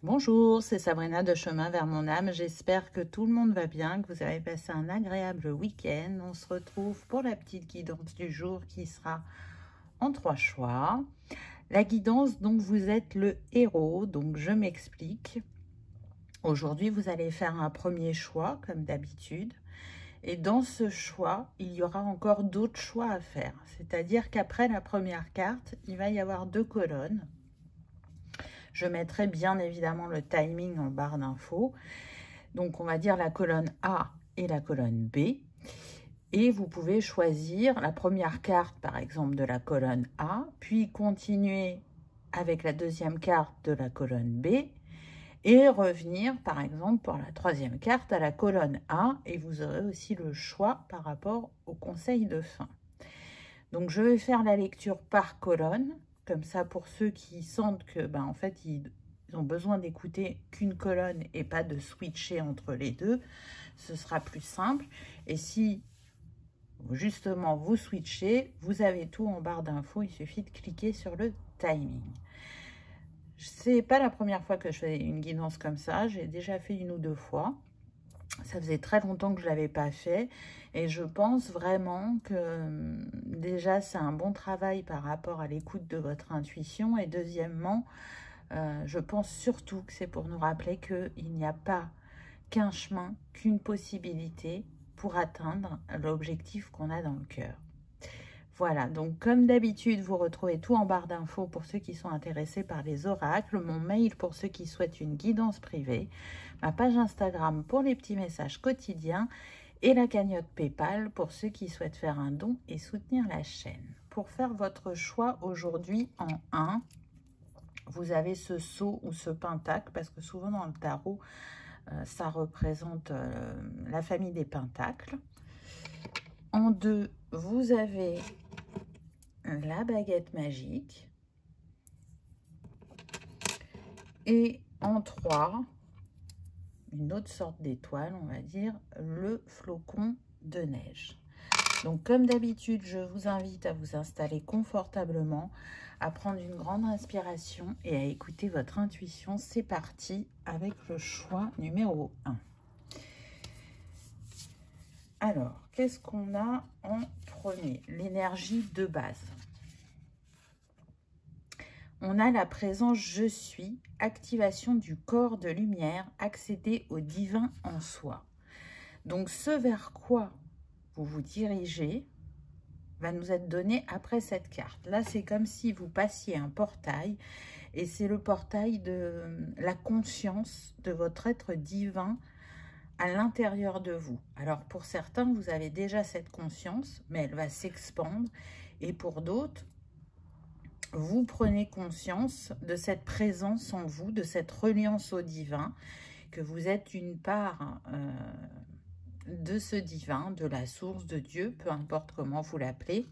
Bonjour, c'est Sabrina de Chemin vers mon âme. J'espère que tout le monde va bien, que vous avez passé un agréable week-end. On se retrouve pour la petite guidance du jour qui sera en 3 choix. La guidance dont vous êtes le héros, donc je m'explique. Aujourd'hui, vous allez faire un premier choix, comme d'habitude. Et dans ce choix, il y aura encore d'autres choix à faire. C'est-à-dire qu'après la première carte, il va y avoir 2 colonnes. Je mettrai bien évidemment le timing en barre d'infos. Donc, on va dire la colonne A et la colonne B. Et vous pouvez choisir la première carte, par exemple, de la colonne A, puis continuer avec la deuxième carte de la colonne B et revenir, par exemple, pour la troisième carte à la colonne A. Et vous aurez aussi le choix par rapport au conseil de fin. Donc, je vais faire la lecture par colonne. Comme ça, pour ceux qui sentent que, en fait, ils ont besoin d'écouter qu'une colonne et pas de switcher entre les deux, ce sera plus simple. Et si, justement, vous switchez, vous avez tout en barre d'infos. Il suffit de cliquer sur le timing. C'est pas la première fois que je fais une guidance comme ça. J'ai déjà fait 1 ou 2 fois. Ça faisait très longtemps que je ne l'avais pas fait et je pense vraiment que déjà c'est un bon travail par rapport à l'écoute de votre intuition et deuxièmement, je pense surtout que c'est pour nous rappeler qu'il n'y a pas qu'un chemin, qu'une possibilité pour atteindre l'objectif qu'on a dans le cœur. Voilà, donc comme d'habitude, vous retrouvez tout en barre d'infos pour ceux qui sont intéressés par les oracles, mon mail pour ceux qui souhaitent une guidance privée, ma page Instagram pour les petits messages quotidiens et la cagnotte PayPal pour ceux qui souhaitent faire un don et soutenir la chaîne. Pour faire votre choix aujourd'hui en 1, vous avez ce sceau ou ce pentacle, parce que souvent dans le tarot, ça représente la famille des pentacles. En 2, vous avez la baguette magique. Et en 3, une autre sorte d'étoile, on va dire, le flocon de neige. Donc, comme d'habitude, je vous invite à vous installer confortablement, à prendre une grande inspiration et à écouter votre intuition. C'est parti avec le choix numéro 1. Alors, qu'est-ce qu'on a en premier? L'énergie de base. On a la présence « je suis », activation du corps de lumière, accéder au divin en soi. Donc, ce vers quoi vous vous dirigez va nous être donné après cette carte. Là, c'est comme si vous passiez un portail et c'est le portail de la conscience de votre être divin à l'intérieur de vous. Alors, pour certains, vous avez déjà cette conscience, mais elle va s'expandre. Et pour d'autres, vous prenez conscience de cette présence en vous, de cette reliance au divin, que vous êtes une part de ce divin, de la source de Dieu, peu importe comment vous l'appelez,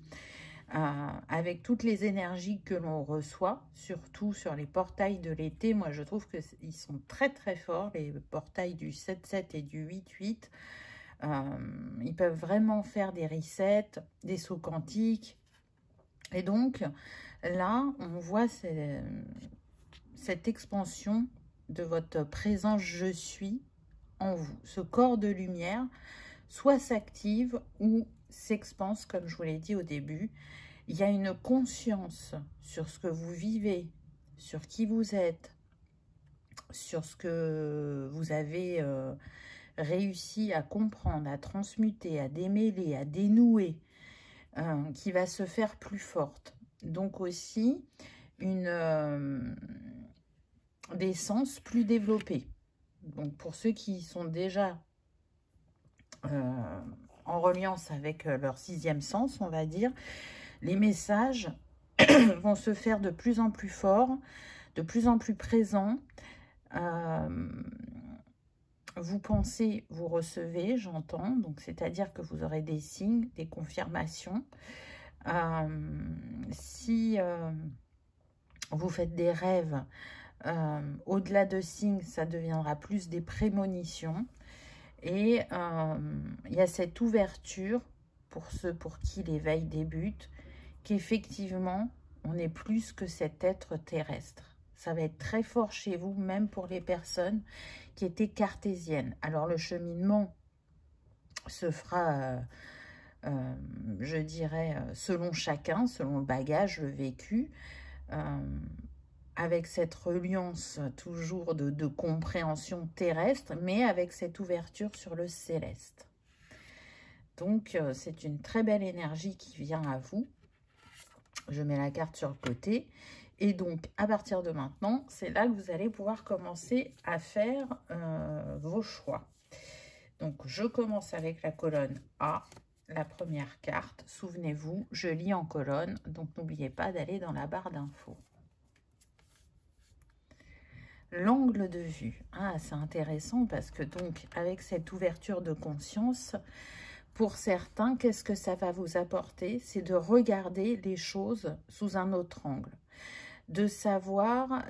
avec toutes les énergies que l'on reçoit, surtout sur les portails de l'été. Moi, je trouve qu'ils sont très très forts, les portails du 7-7 et du 8-8. Ils peuvent vraiment faire des resets, des sauts quantiques. Et donc, là, on voit cette expansion de votre présence « je suis » en vous. Ce corps de lumière soit s'active ou s'expanse, comme je vous l'ai dit au début. Il y a une conscience sur ce que vous vivez, sur qui vous êtes, sur ce que vous avez réussi à comprendre, à transmuter, à démêler, à dénouer, qui va se faire plus forte. Donc aussi des sens plus développés. Donc pour ceux qui sont déjà en reliance avec leur 6e sens, on va dire, les messages vont se faire de plus en plus forts, de plus en plus présents. Vous pensez, vous recevez, j'entends, donc c'est-à-dire que vous aurez des signes, des confirmations. Si vous faites des rêves, au-delà de signes, ça deviendra plus des prémonitions. Et il y a cette ouverture, pour ceux pour qui l'éveil débute, qu'effectivement, on est plus que cet être terrestre. Ça va être très fort chez vous, même pour les personnes qui étaient cartésiennes. Alors, le cheminement se fera, je dirais, selon chacun, selon le bagage, le vécu, avec cette reliance toujours de compréhension terrestre, mais avec cette ouverture sur le céleste. Donc, c'est une très belle énergie qui vient à vous. Je mets la carte sur le côté. Et donc, à partir de maintenant, c'est là que vous allez pouvoir commencer à faire vos choix. Donc, je commence avec la colonne A, la première carte. Souvenez-vous, je lis en colonne, donc n'oubliez pas d'aller dans la barre d'infos. L'angle de vue. Ah, c'est intéressant parce que donc, avec cette ouverture de conscience, pour certains, qu'est-ce que ça va vous apporter? C'est de regarder les choses sous un autre angle. De savoir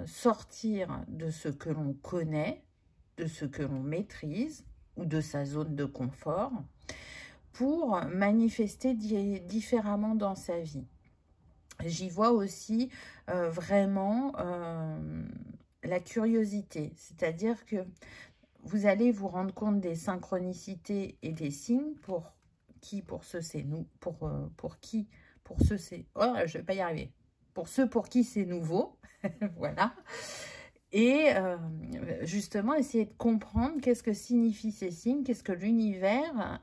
sortir de ce que l'on connaît, de ce que l'on maîtrise, ou de sa zone de confort, pour manifester différemment dans sa vie. J'y vois aussi vraiment la curiosité, c'est-à-dire que vous allez vous rendre compte des synchronicités et des signes pour ceux c'est nous, pour ceux c'est, oh, je vais pas y arriver, pour ceux pour qui c'est nouveau, voilà. Et justement, essayer de comprendre qu'est-ce que signifient ces signes, qu'est-ce que l'univers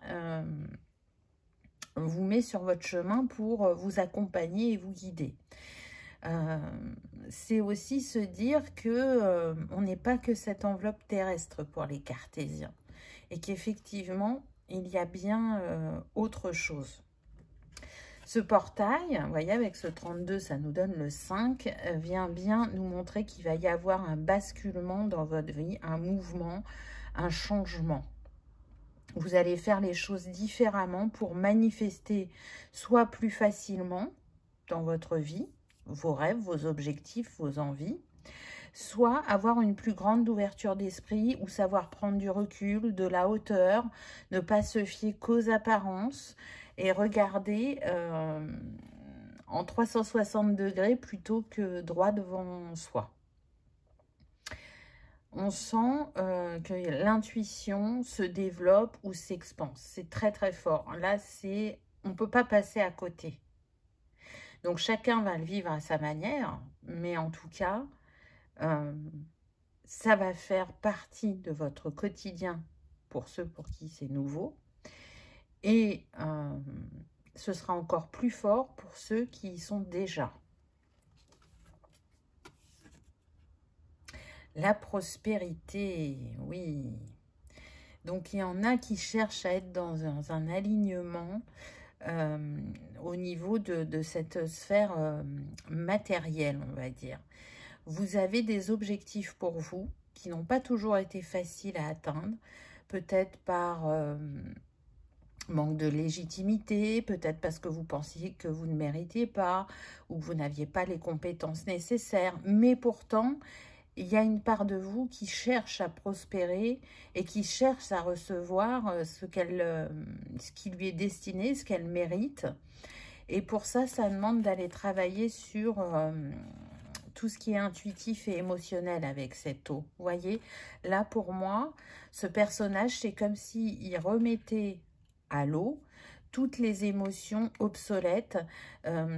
vous met sur votre chemin pour vous accompagner et vous guider. C'est aussi se dire que on n'est pas que cette enveloppe terrestre pour les cartésiens et qu'effectivement, il y a bien autre chose. Ce portail, vous voyez, avec ce 32, ça nous donne le 5, vient bien nous montrer qu'il va y avoir un basculement dans votre vie, un mouvement, un changement. Vous allez faire les choses différemment pour manifester soit plus facilement dans votre vie, vos rêves, vos objectifs, vos envies, soit avoir une plus grande ouverture d'esprit ou savoir prendre du recul, de la hauteur, ne pas se fier qu'aux apparences et regarder en 360 degrés plutôt que droit devant soi. On sent que l'intuition se développe ou s'expanse. C'est très très fort. Là, on ne peut pas passer à côté. Donc, chacun va le vivre à sa manière, mais en tout cas, ça va faire partie de votre quotidien pour ceux pour qui c'est nouveau. Et ce sera encore plus fort pour ceux qui y sont déjà. La prospérité, oui. Donc, il y en a qui cherchent à être dans un alignement au niveau de cette sphère matérielle, on va dire. Vous avez des objectifs pour vous qui n'ont pas toujours été faciles à atteindre, peut-être par manque de légitimité, peut-être parce que vous pensiez que vous ne méritiez pas ou que vous n'aviez pas les compétences nécessaires, mais pourtant, il y a une part de vous qui cherche à prospérer et qui cherche à recevoir ce qui lui est destiné, ce qu'elle mérite. Et pour ça, ça demande d'aller travailler sur tout ce qui est intuitif et émotionnel avec cette eau. Vous voyez, là pour moi, ce personnage, c'est comme s'il remettait à l'eau toutes les émotions obsolètes,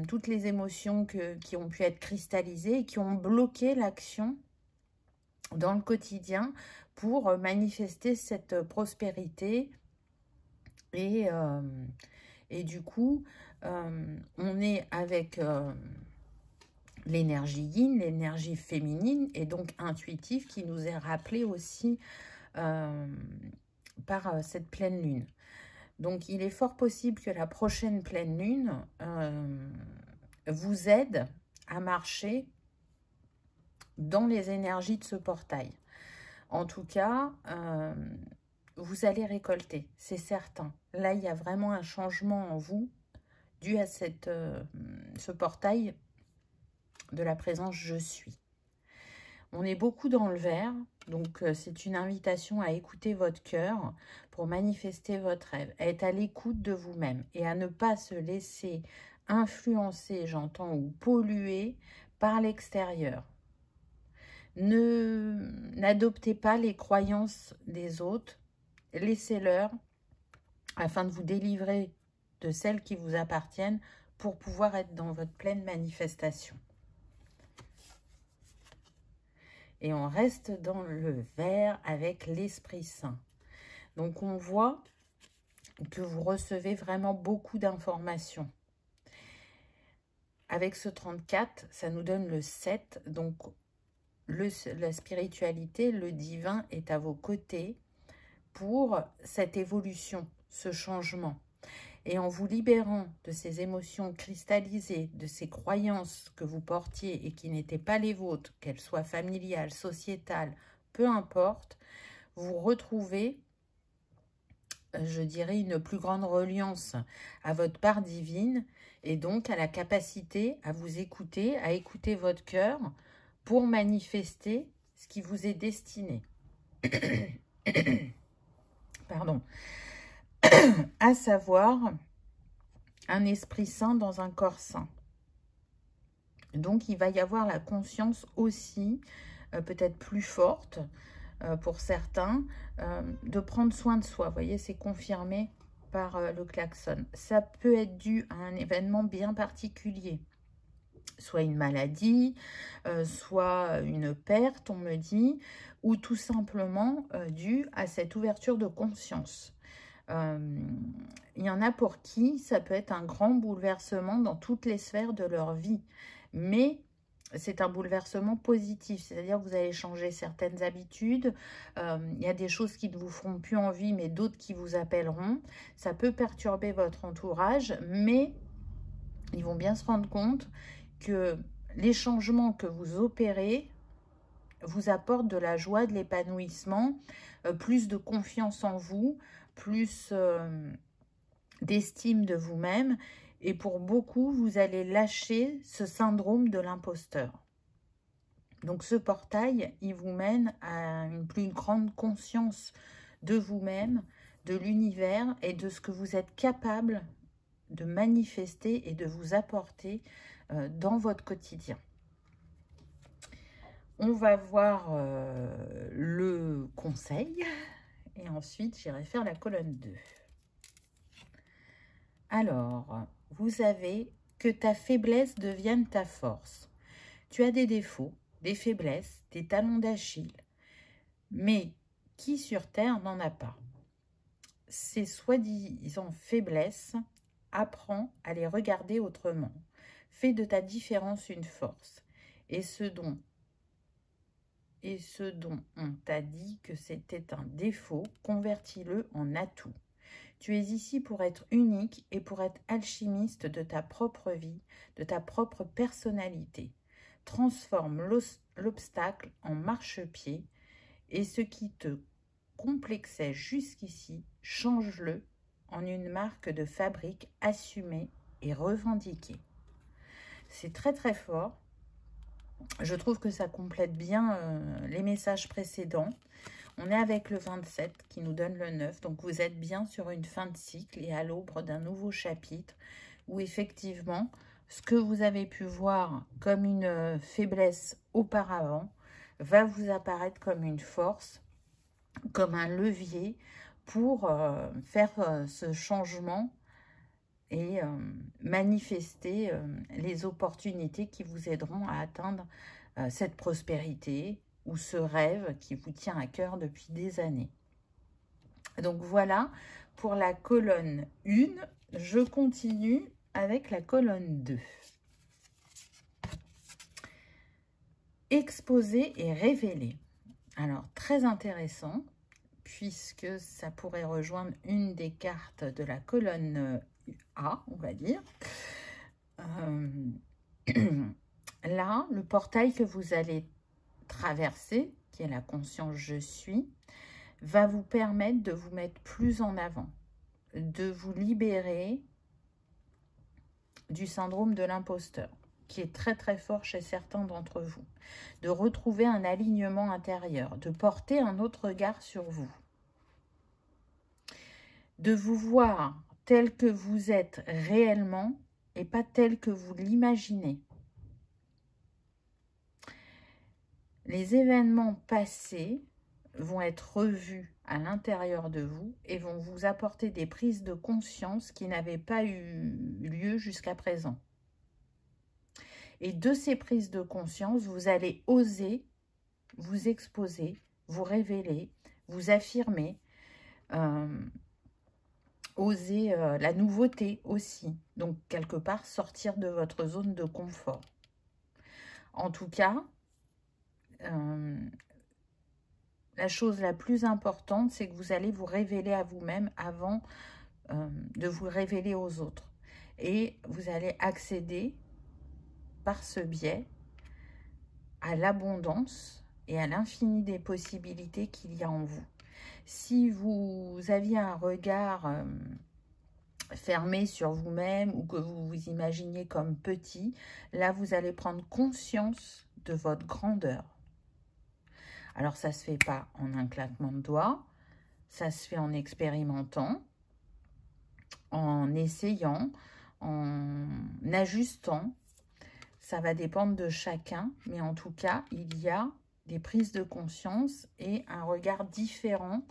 toutes les émotions qui ont pu être cristallisées et qui ont bloqué l'action dans le quotidien pour manifester cette prospérité. Et du coup, on est avec l'énergie yin, l'énergie féminine et donc intuitive qui nous est rappelée aussi par cette pleine lune. Donc, il est fort possible que la prochaine pleine lune vous aide à marcher dans les énergies de ce portail. En tout cas, vous allez récolter, c'est certain. Là, il y a vraiment un changement en vous dû à ce portail de la présence « je suis ». On est beaucoup dans le vert, donc c'est une invitation à écouter votre cœur pour manifester votre rêve, à être à l'écoute de vous-même et à ne pas se laisser influencer, j'entends, ou polluer par l'extérieur. N'adoptez pas les croyances des autres, laissez-leur afin de vous délivrer de celles qui vous appartiennent pour pouvoir être dans votre pleine manifestation. Et on reste dans le vert avec l'Esprit Saint. Donc on voit que vous recevez vraiment beaucoup d'informations. Avec ce 34, ça nous donne le 7, donc la spiritualité, le divin est à vos côtés pour cette évolution, ce changement. Et en vous libérant de ces émotions cristallisées, de ces croyances que vous portiez et qui n'étaient pas les vôtres, qu'elles soient familiales, sociétales, peu importe, vous retrouvez, je dirais, une plus grande reliance à votre part divine et donc à la capacité à vous écouter, à écouter votre cœur pour manifester ce qui vous est destiné. Pardon. À savoir un esprit saint dans un corps saint. Donc, il va y avoir la conscience aussi, peut-être plus forte pour certains, de prendre soin de soi. Vous voyez, c'est confirmé par le klaxon. Ça peut être dû à un événement bien particulier. Soit une maladie, soit une perte, on me dit, ou tout simplement dû à cette ouverture de conscience. Il y en a pour qui ça peut être un grand bouleversement dans toutes les sphères de leur vie, mais c'est un bouleversement positif, c'est-à-dire que vous allez changer certaines habitudes, il y a des choses qui ne vous feront plus envie, mais d'autres qui vous appelleront. Ça peut perturber votre entourage, mais ils vont bien se rendre compte que les changements que vous opérez vous apportent de la joie, de l'épanouissement, plus de confiance en vous, plus d'estime de vous-même. Et pour beaucoup, vous allez lâcher ce syndrome de l'imposteur. Donc ce portail, il vous mène à une plus grande conscience de vous-même, de l'univers et de ce que vous êtes capable de manifester et de vous apporter dans votre quotidien. On va voir le conseil et ensuite j'irai faire la colonne 2. Alors, vous avez que ta faiblesse devienne ta force. Tu as des défauts, des faiblesses, des talons d'Achille, mais qui sur Terre n'en a pas? Ces soi-disant faiblesses, apprends à les regarder autrement. Fais de ta différence une force. Et ce dont on t'a dit que c'était un défaut, convertis-le en atout. Tu es ici pour être unique et pour être alchimiste de ta propre vie, de ta propre personnalité. Transforme l'obstacle en marchepied et ce qui te complexait jusqu'ici, change-le en une marque de fabrique assumée et revendiquée. C'est très très fort. Je trouve que ça complète bien les messages précédents. On est avec le 27 qui nous donne le 9. Donc, vous êtes bien sur une fin de cycle et à l'aube d'un nouveau chapitre où effectivement, ce que vous avez pu voir comme une faiblesse auparavant va vous apparaître comme une force, comme un levier pour faire ce changement et manifester les opportunités qui vous aideront à atteindre cette prospérité ou ce rêve qui vous tient à cœur depuis des années. Donc voilà pour la colonne 1. Je continue avec la colonne 2. Exposer et révéler. Alors, très intéressant, puisque ça pourrait rejoindre une des cartes de la colonne A, on va dire. Là, le portail que vous allez traverser, qui est la conscience je suis, va vous permettre de vous mettre plus en avant, de vous libérer du syndrome de l'imposteur, qui est très très fort chez certains d'entre vous, de retrouver un alignement intérieur, de porter un autre regard sur vous, de vous voir tel que vous êtes réellement et pas tel que vous l'imaginez. Les événements passés vont être revus à l'intérieur de vous et vont vous apporter des prises de conscience qui n'avaient pas eu lieu jusqu'à présent. Et de ces prises de conscience, vous allez oser vous exposer, vous révéler, vous affirmer, oser la nouveauté aussi. Donc, quelque part, sortir de votre zone de confort. En tout cas, la chose la plus importante, c'est que vous allez vous révéler à vous-même avant de vous révéler aux autres. Et vous allez accéder, par ce biais, à l'abondance et à l'infini des possibilités qu'il y a en vous. Si vous aviez un regard fermé sur vous-même ou que vous vous imaginiez comme petit, là, vous allez prendre conscience de votre grandeur. Alors, ça ne se fait pas en un claquement de doigts, ça se fait en expérimentant, en essayant, en ajustant. Ça va dépendre de chacun, mais en tout cas, il y a des prises de conscience et un regard différent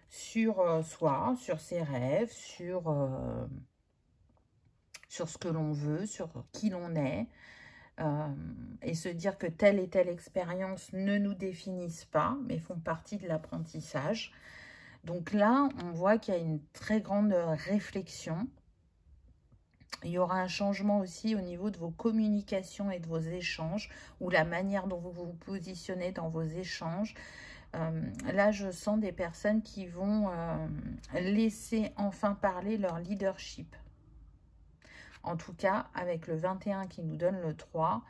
sur soi, sur ses rêves, sur ce que l'on veut, sur qui l'on est, et se dire que telle et telle expérience ne nous définissent pas, mais font partie de l'apprentissage. Donc là, on voit qu'il y a une très grande réflexion. Il y aura un changement aussi au niveau de vos communications et de vos échanges, ou la manière dont vous vous positionnez dans vos échanges. Là, je sens des personnes qui vont laisser enfin parler leur leadership. En tout cas, avec le 21 qui nous donne le 3,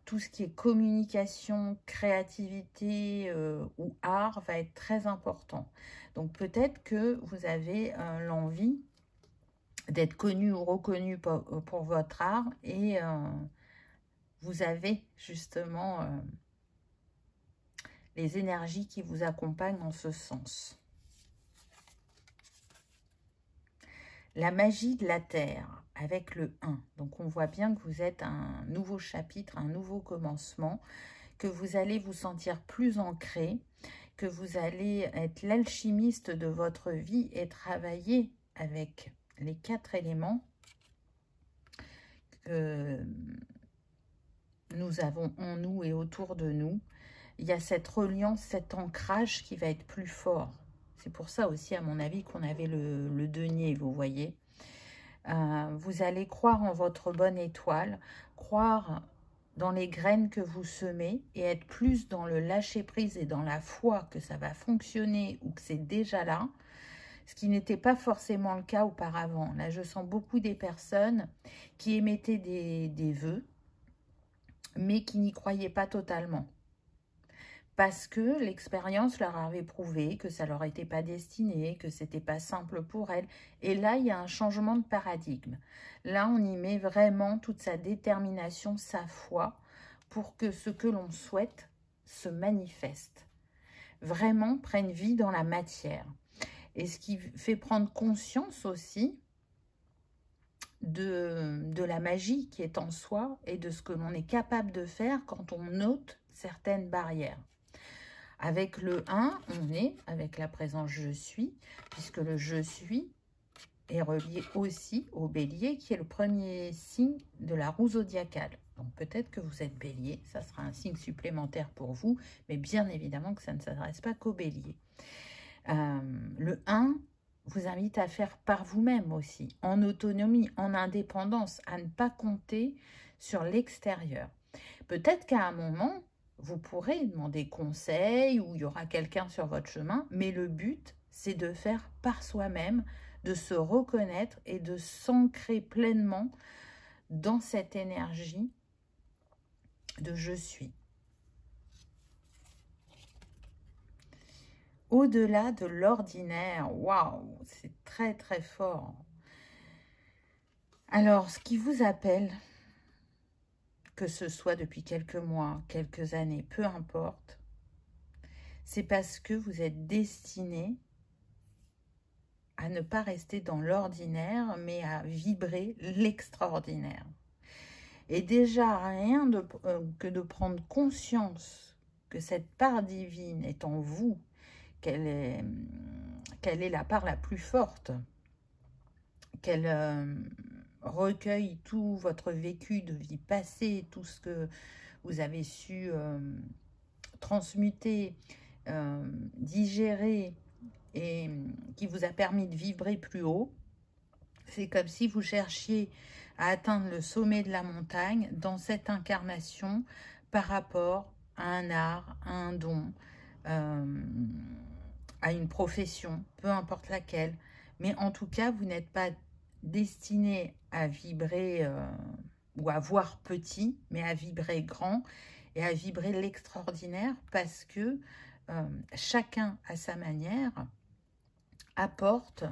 tout ce qui est communication, créativité ou art va être très important. Donc peut-être que vous avez l'envie d'être connu ou reconnu pour votre art et vous avez justement les énergies qui vous accompagnent en ce sens. La magie de la Terre avec le 1. Donc on voit bien que vous êtes un nouveau chapitre, un nouveau commencement, que vous allez vous sentir plus ancré, que vous allez être l'alchimiste de votre vie et travailler avec les 4 éléments que nous avons en nous et autour de nous. Il y a cette reliance, cet ancrage qui va être plus fort. C'est pour ça aussi, à mon avis, qu'on avait le denier, vous voyez. Vous allez croire en votre bonne étoile, croire dans les graines que vous semez et être plus dans le lâcher-prise et dans la foi que ça va fonctionner ou que c'est déjà là, ce qui n'était pas forcément le cas auparavant. Là, je sens beaucoup des personnes qui émettaient des vœux, mais qui n'y croyaient pas totalement. Parce que l'expérience leur avait prouvé que ça leur était pas destiné, que c'était pas simple pour elles. Et là, il y a un changement de paradigme. Là, on y met vraiment toute sa détermination, sa foi, pour que ce que l'on souhaite se manifeste. Vraiment prenne vie dans la matière. Et ce qui fait prendre conscience aussi de la magie qui est en soi et de ce que l'on est capable de faire quand on ôte certaines barrières. Avec le 1, on est avec la présence « je suis », puisque le « je suis » est relié aussi au bélier, qui est le premier signe de la roue zodiacale. Donc peut-être que vous êtes bélier, ça sera un signe supplémentaire pour vous, mais bien évidemment que ça ne s'adresse pas qu'au bélier. Le 1 vous invite à faire par vous-même aussi, en autonomie, en indépendance, à ne pas compter sur l'extérieur. Peut-être qu'à un moment, vous pourrez demander conseil ou il y aura quelqu'un sur votre chemin, mais le but, c'est de faire par soi-même, de se reconnaître et de s'ancrer pleinement dans cette énergie de « je suis ». Au-delà de l'ordinaire, waouh, c'est très très fort. Alors, ce qui vous appelle, que ce soit depuis quelques mois, quelques années, peu importe, c'est parce que vous êtes destiné à ne pas rester dans l'ordinaire, mais à vibrer l'extraordinaire. Et déjà, rien que de prendre conscience que cette part divine est en vous, qu'elle est la part la plus forte, qu'elle recueille tout votre vécu de vie passée, tout ce que vous avez su transmuter, digérer, et qui vous a permis de vibrer plus haut. C'est comme si vous cherchiez à atteindre le sommet de la montagne dans cette incarnation par rapport à un art, à un don, à une profession, peu importe laquelle. Mais en tout cas, vous n'êtes pas destiné à vibrer ou à voir petit, mais à vibrer grand et à vibrer l'extraordinaire, parce que chacun à sa manière apporte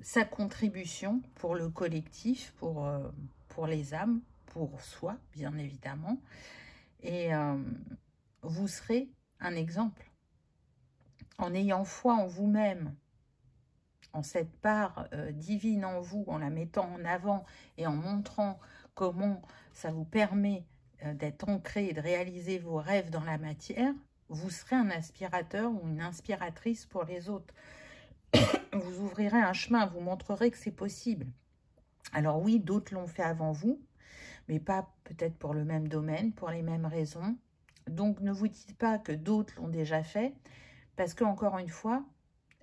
sa contribution pour le collectif, pour les âmes, pour soi, bien évidemment. Et vous serez un exemple. En ayant foi en vous-même, en cette part divine en vous, en la mettant en avant et en montrant comment ça vous permet d'être ancré et de réaliser vos rêves dans la matière, vous serez un inspirateur ou une inspiratrice pour les autres. Vous ouvrirez un chemin, vous montrerez que c'est possible. Alors oui, d'autres l'ont fait avant vous, mais pas peut-être pour le même domaine, pour les mêmes raisons. Donc ne vous dites pas que d'autres l'ont déjà fait, parce que encore une fois,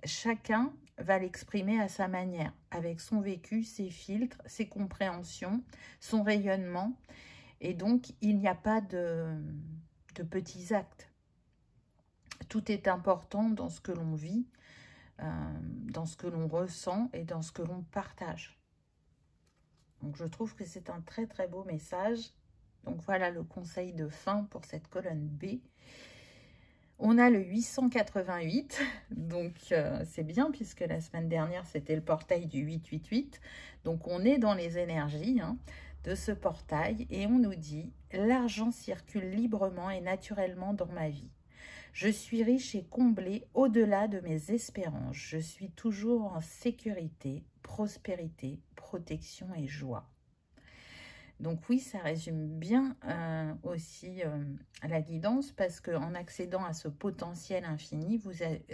chacun va l'exprimer à sa manière, avec son vécu, ses filtres, ses compréhensions, son rayonnement. Et donc, il n'y a pas de petits actes. Tout est important dans ce que l'on vit, dans ce que l'on ressent et dans ce que l'on partage. Donc, je trouve que c'est un très très beau message. Donc, voilà le conseil de fin pour cette colonne B. On a le 888, donc c'est bien puisque la semaine dernière, c'était le portail du 888. Donc, on est dans les énergies de ce portail et on nous dit « L'argent circule librement et naturellement dans ma vie. Je suis riche et comblée au-delà de mes espérances. Je suis toujours en sécurité, prospérité, protection et joie. » Donc oui, ça résume bien aussi la guidance, parce qu'en accédant à ce potentiel infini, vous êtes...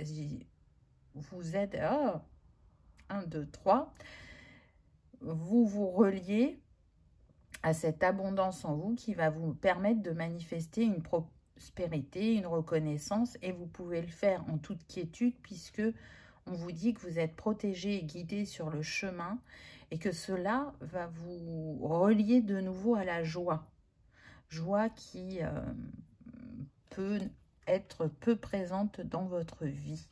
1, 2, 3. Vous vous reliez à cette abondance en vous qui va vous permettre de manifester une prospérité, une reconnaissance, et vous pouvez le faire en toute quiétude, puisque on vous dit que vous êtes protégé et guidé sur le chemin, et que cela va vous relier de nouveau à la joie. Joie qui peut être peu présente dans votre vie.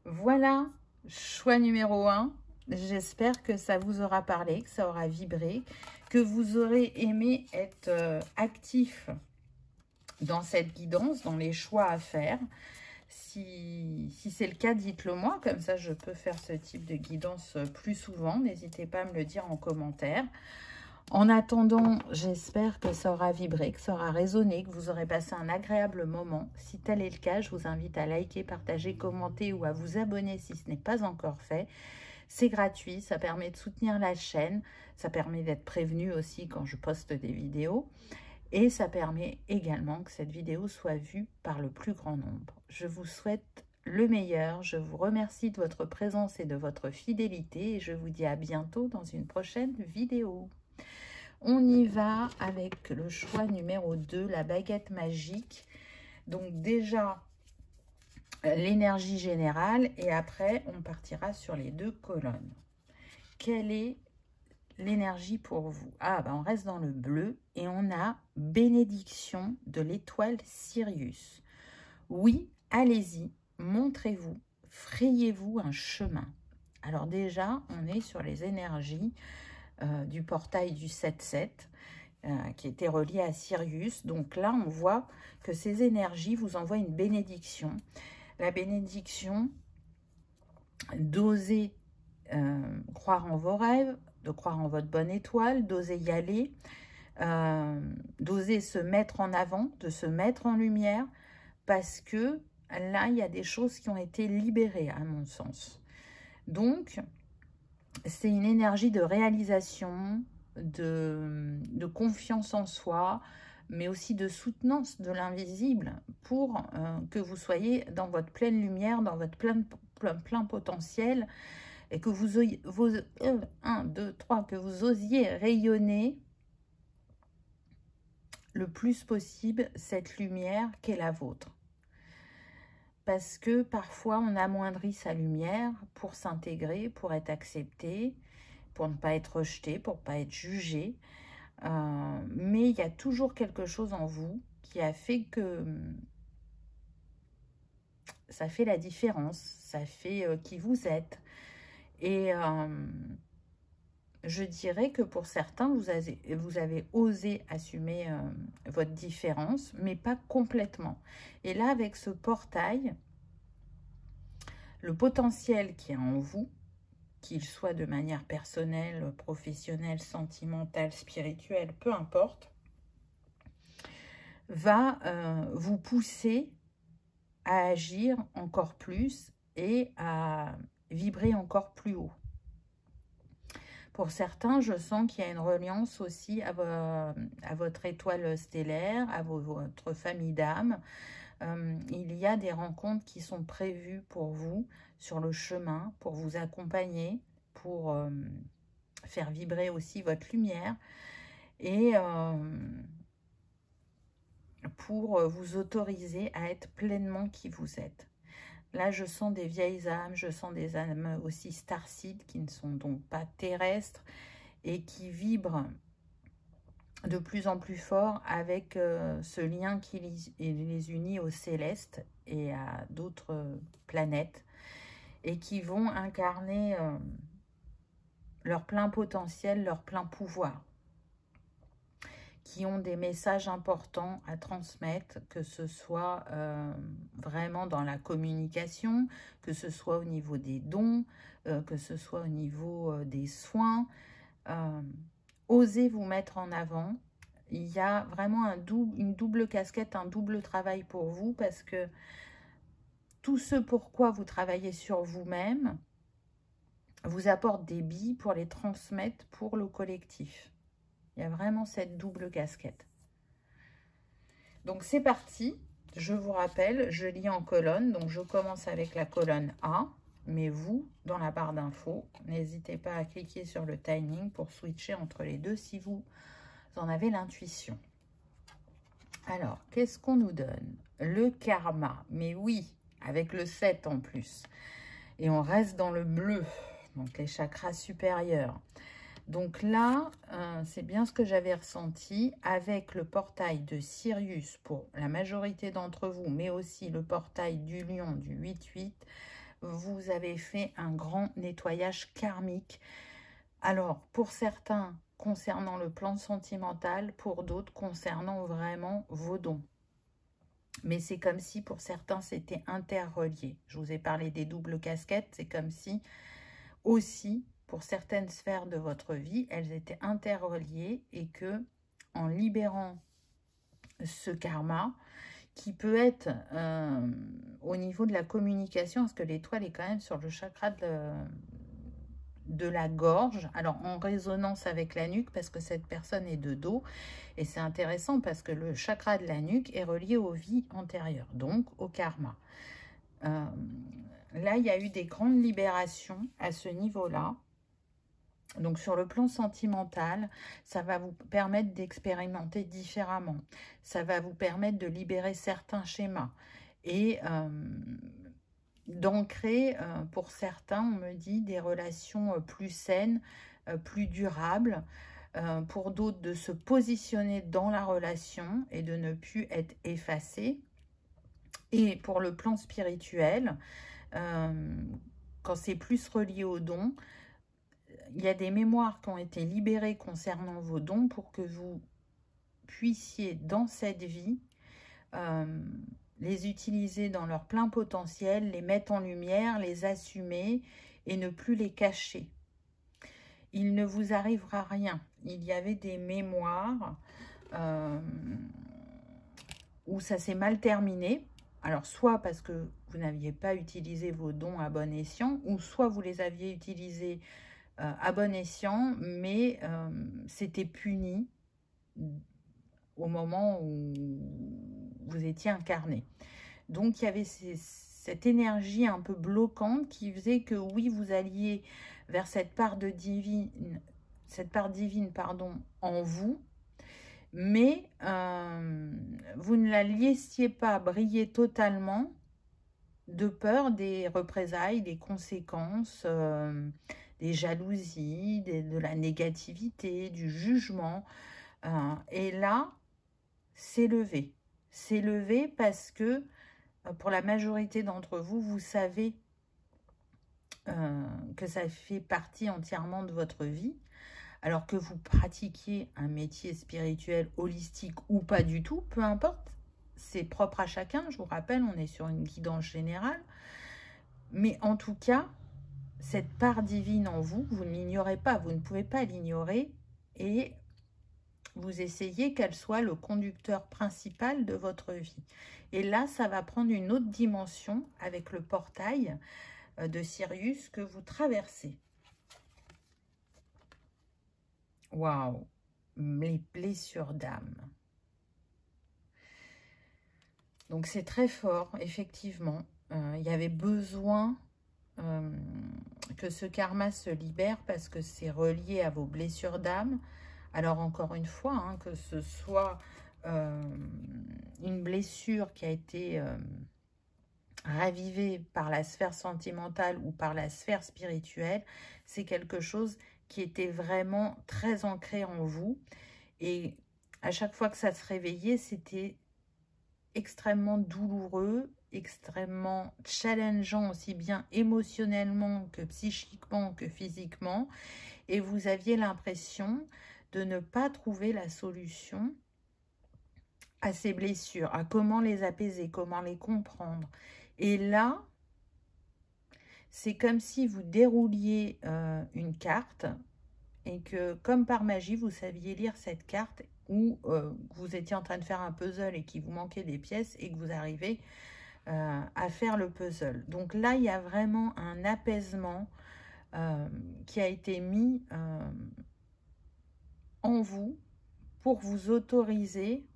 Voilà, choix numéro 1. J'espère que ça vous aura parlé, que ça aura vibré, que vous aurez aimé être actif dans cette guidance, dans les choix à faire. Si c'est le cas, dites-le moi, comme ça je peux faire ce type de guidance plus souvent. N'hésitez pas à me le dire en commentaire. En attendant, j'espère que ça aura vibré, que ça aura résonné, que vous aurez passé un agréable moment. Si tel est le cas, je vous invite à liker, partager, commenter ou à vous abonner si ce n'est pas encore fait. C'est gratuit, ça permet de soutenir la chaîne, ça permet d'être prévenu aussi quand je poste des vidéos. Et ça permet également que cette vidéo soit vue par le plus grand nombre. Je vous souhaite le meilleur. Je vous remercie de votre présence et de votre fidélité. Et je vous dis à bientôt dans une prochaine vidéo. On y va avec le choix numéro 2, la baguette magique. Donc déjà, l'énergie générale. Et après, on partira sur les 2 colonnes. Quelle est l'énergie pour vous? On reste dans le bleu et on a bénédiction de l'étoile Sirius. Oui, allez-y, montrez-vous, frayez-vous un chemin. Alors déjà, on est sur les énergies du portail du 7-7 qui était relié à Sirius. Donc là, on voit que ces énergies vous envoient une bénédiction. La bénédiction d'oser croire en vos rêves, de croire en votre bonne étoile, d'oser y aller, d'oser se mettre en avant, de se mettre en lumière, parce que là, il y a des choses qui ont été libérées, à mon sens. Donc, c'est une énergie de réalisation, de confiance en soi, mais aussi de soutenance de l'invisible pour que vous soyez dans votre pleine lumière, dans votre plein potentiel, et que vous, 1, 2, 3, que vous osiez rayonner le plus possible cette lumière qu'est la vôtre. Parce que parfois on amoindrit sa lumière pour s'intégrer, pour être accepté, pour ne pas être rejeté, pour ne pas être jugé. Mais il y a toujours quelque chose en vous qui a fait que ça fait la différence, ça fait qui vous êtes. Et je dirais que pour certains, vous avez osé assumer votre différence, mais pas complètement. Et là, avec ce portail, le potentiel qui est en vous, qu'il soit de manière personnelle, professionnelle, sentimentale, spirituelle, peu importe, va vous pousser à agir encore plus et à vibrer encore plus haut. Pour certains, je sens qu'il y a une reliance aussi à votre étoile stellaire, à votre famille d'âme. Il y a des rencontres qui sont prévues pour vous sur le chemin, pour vous accompagner, pour faire vibrer aussi votre lumière et pour vous autoriser à être pleinement qui vous êtes. Là, je sens des vieilles âmes, je sens des âmes aussi starseed qui ne sont donc pas terrestres et qui vibrent de plus en plus fort avec ce lien qui les unit au céleste et à d'autres planètes et qui vont incarner leur plein potentiel, leur plein pouvoir, qui ont des messages importants à transmettre, que ce soit vraiment dans la communication, que ce soit au niveau des dons, que ce soit au niveau des soins. Osez vous mettre en avant. Il y a vraiment une double casquette, un double travail pour vous, parce que tout ce pourquoi vous travaillez sur vous-même vous apporte des billes pour les transmettre pour le collectif. Il y a vraiment cette double casquette. Donc c'est parti. Je vous rappelle, je lis en colonne. Donc je commence avec la colonne A. Mais vous, dans la barre d'infos, n'hésitez pas à cliquer sur le timing pour switcher entre les deux si vous en avez l'intuition. Alors, qu'est-ce qu'on nous donne? Le karma. Mais oui, avec le 7 en plus. Et on reste dans le bleu. Donc les chakras supérieurs. Donc là, c'est bien ce que j'avais ressenti avec le portail de Sirius pour la majorité d'entre vous, mais aussi le portail du lion du 8-8. Vous avez fait un grand nettoyage karmique. Alors, pour certains, concernant le plan sentimental, pour d'autres, concernant vraiment vos dons. Mais c'est comme si, pour certains, c'était interrelié. Je vous ai parlé des doubles casquettes, c'est comme si, aussi, pour certaines sphères de votre vie, elles étaient interreliées et que, en libérant ce karma, qui peut être au niveau de la communication, parce que l'étoile est quand même sur le chakra de la gorge, alors en résonance avec la nuque, parce que cette personne est de dos, et c'est intéressant parce que le chakra de la nuque est relié aux vies antérieures, donc au karma. Là, il y a eu des grandes libérations à ce niveau-là. Donc, sur le plan sentimental, ça va vous permettre d'expérimenter différemment. Ça va vous permettre de libérer certains schémas et d'ancrer, pour certains, on me dit, des relations plus saines, plus durables. Pour d'autres, de se positionner dans la relation et de ne plus être effacé. Et pour le plan spirituel, quand c'est plus relié aux dons, il y a des mémoires qui ont été libérées concernant vos dons pour que vous puissiez, dans cette vie, les utiliser dans leur plein potentiel, les mettre en lumière, les assumer et ne plus les cacher. Il ne vous arrivera rien. Il y avait des mémoires où ça s'est mal terminé. Alors, soit parce que vous n'aviez pas utilisé vos dons à bon escient, ou soit vous les aviez utilisés à bon escient, mais c'était puni au moment où vous étiez incarné. Donc, il y avait cette énergie un peu bloquante qui faisait que oui, vous alliez vers cette part divine, pardon, en vous, mais vous ne la laissiez pas briller totalement de peur des représailles, des conséquences, des jalousies, de la négativité, du jugement. Et là, c'est levé. C'est levé parce que pour la majorité d'entre vous, vous savez que ça fait partie entièrement de votre vie. Alors que vous pratiquiez un métier spirituel, holistique ou pas du tout, peu importe, c'est propre à chacun. Je vous rappelle, on est sur une guidance générale. Mais en tout cas, cette part divine en vous, vous ne l'ignorez pas, vous ne pouvez pas l'ignorer et vous essayez qu'elle soit le conducteur principal de votre vie. Et là, ça va prendre une autre dimension avec le portail de Sirius que vous traversez. Waouh, les blessures d'âme. Donc c'est très fort, effectivement. Il y avait besoin que ce karma se libère parce que c'est relié à vos blessures d'âme. Alors encore une fois, hein, que ce soit une blessure qui a été ravivée par la sphère sentimentale ou par la sphère spirituelle, c'est quelque chose qui était vraiment très ancré en vous. Et à chaque fois que ça se réveillait, c'était extrêmement douloureux, extrêmement challengeant, aussi bien émotionnellement que psychiquement que physiquement. Et vous aviez l'impression de ne pas trouver la solution à ces blessures, à comment les apaiser, comment les comprendre. Et là, c'est comme si vous dérouliez une carte et que, comme par magie, vous saviez lire cette carte ou vous étiez en train de faire un puzzle et qu'il vous manquait des pièces et que vous arrivez à faire le puzzle. Donc là, il y a vraiment un apaisement qui a été mis en vous pour vous autoriser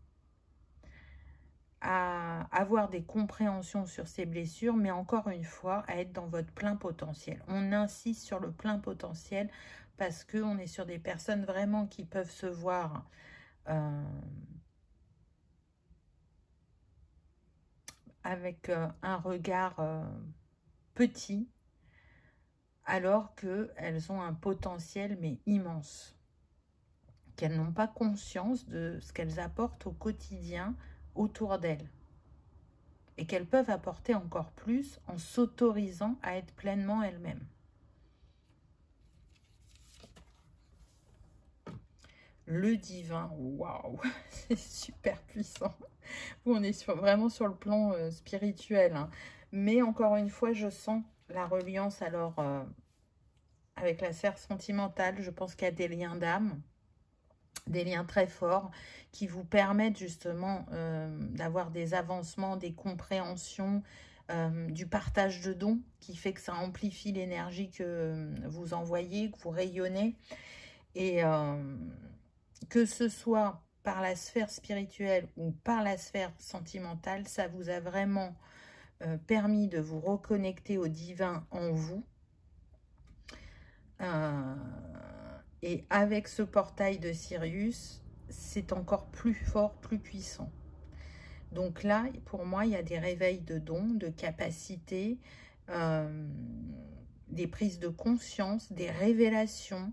à avoir des compréhensions sur ces blessures, mais encore une fois, à être dans votre plein potentiel. On insiste sur le plein potentiel parce qu'on est sur des personnes vraiment qui peuvent se voir avec un regard petit, alors qu'elles ont un potentiel mais immense, qu'elles n'ont pas conscience de ce qu'elles apportent au quotidien autour d'elles et qu'elles peuvent apporter encore plus en s'autorisant à être pleinement elles-mêmes. Le divin, waouh, c'est super puissant. On est vraiment sur le plan spirituel, hein. Mais encore une fois, je sens la reliance alors avec la sphère sentimentale. Je pense qu'il y a des liens d'âme, des liens très forts qui vous permettent justement d'avoir des avancements, des compréhensions, du partage de dons qui fait que ça amplifie l'énergie que vous envoyez, que vous rayonnez. Et que ce soit par la sphère spirituelle ou par la sphère sentimentale, ça vous a vraiment permis de vous reconnecter au divin en vous. Et avec ce portail de Sirius, c'est encore plus fort, plus puissant. Donc là, pour moi, il y a des réveils de dons, de capacités, des prises de conscience, des révélations,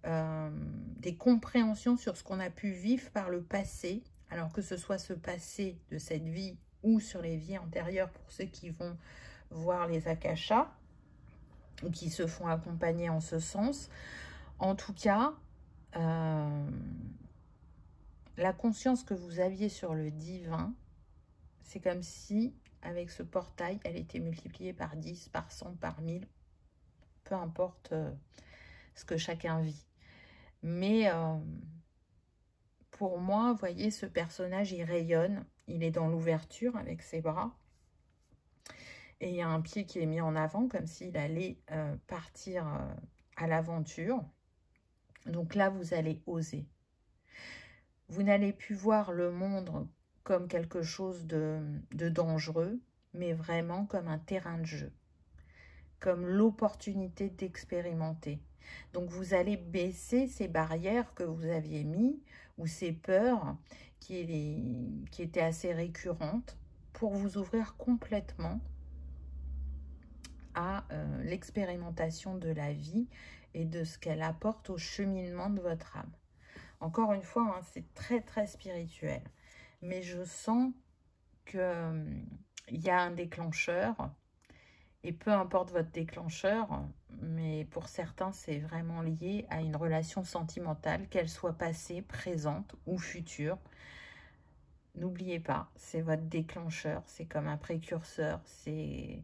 des compréhensions sur ce qu'on a pu vivre par le passé, alors que ce soit ce passé de cette vie ou sur les vies antérieures pour ceux qui vont voir les akashas ou qui se font accompagner en ce sens. En tout cas, la conscience que vous aviez sur le divin, c'est comme si, avec ce portail, elle était multipliée par 10, par 100, par 1000, peu importe ce que chacun vit. Mais pour moi, vous voyez, ce personnage, il rayonne, il est dans l'ouverture avec ses bras. Et il y a un pied qui est mis en avant, comme s'il allait partir à l'aventure. Donc là, vous allez oser. Vous n'allez plus voir le monde comme quelque chose de dangereux, mais vraiment comme un terrain de jeu, comme l'opportunité d'expérimenter. Donc vous allez baisser ces barrières que vous aviez mis, ou ces peurs qui étaient assez récurrentes, pour vous ouvrir complètement à l'expérimentation de la vie et de ce qu'elle apporte au cheminement de votre âme. Encore une fois, hein, c'est très très spirituel, mais je sens qu'il y a un déclencheur, et peu importe votre déclencheur, mais pour certains c'est vraiment lié à une relation sentimentale, qu'elle soit passée, présente ou future. N'oubliez pas, c'est votre déclencheur, c'est comme un précurseur, c'est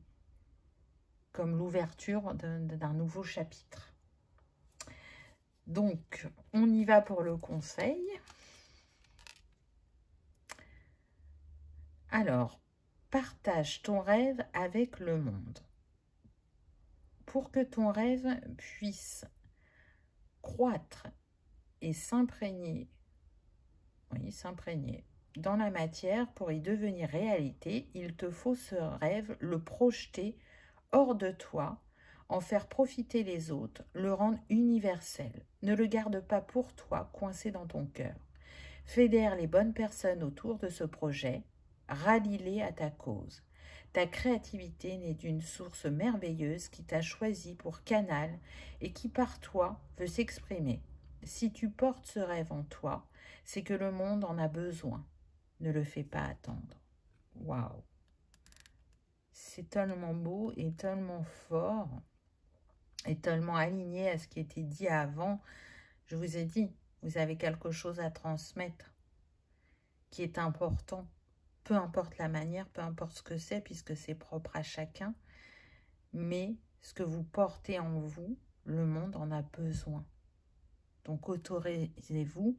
comme l'ouverture d'un nouveau chapitre. Donc, on y va pour le conseil. Alors, partage ton rêve avec le monde. Pour que ton rêve puisse croître et s'imprégner, oui, s'imprégner dans la matière pour y devenir réalité, il te faut ce rêve, le projeter hors de toi, en faire profiter les autres, le rendre universel. Ne le garde pas pour toi, coincé dans ton cœur. Fédère les bonnes personnes autour de ce projet, rallie-les à ta cause. Ta créativité naît d'une source merveilleuse qui t'a choisi pour canal et qui par toi veut s'exprimer. Si tu portes ce rêve en toi, c'est que le monde en a besoin. Ne le fais pas attendre. Waouh! C'est tellement beau et tellement fort et tellement aligné à ce qui était dit avant. Je vous ai dit, vous avez quelque chose à transmettre qui est important. Peu importe la manière, peu importe ce que c'est, puisque c'est propre à chacun. Mais ce que vous portez en vous, le monde en a besoin. Donc autorisez-vous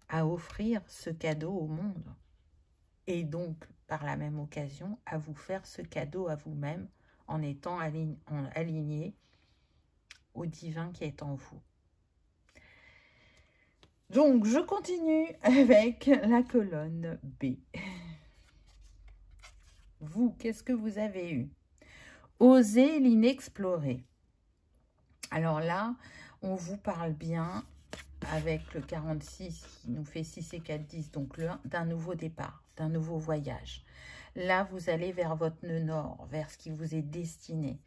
à offrir ce cadeau au monde. Et donc, par la même occasion, à vous faire ce cadeau à vous-même en étant aligné au divin qui est en vous. Donc, je continue avec la colonne B. Vous, qu'est-ce que vous avez eu? Osez l'inexploré. Alors là, on vous parle bien avec le 46 qui nous fait 6 et 4, 10, donc d'un nouveau départ, d'un nouveau voyage. Là, vous allez vers votre nœud nord, vers ce qui vous est destiné.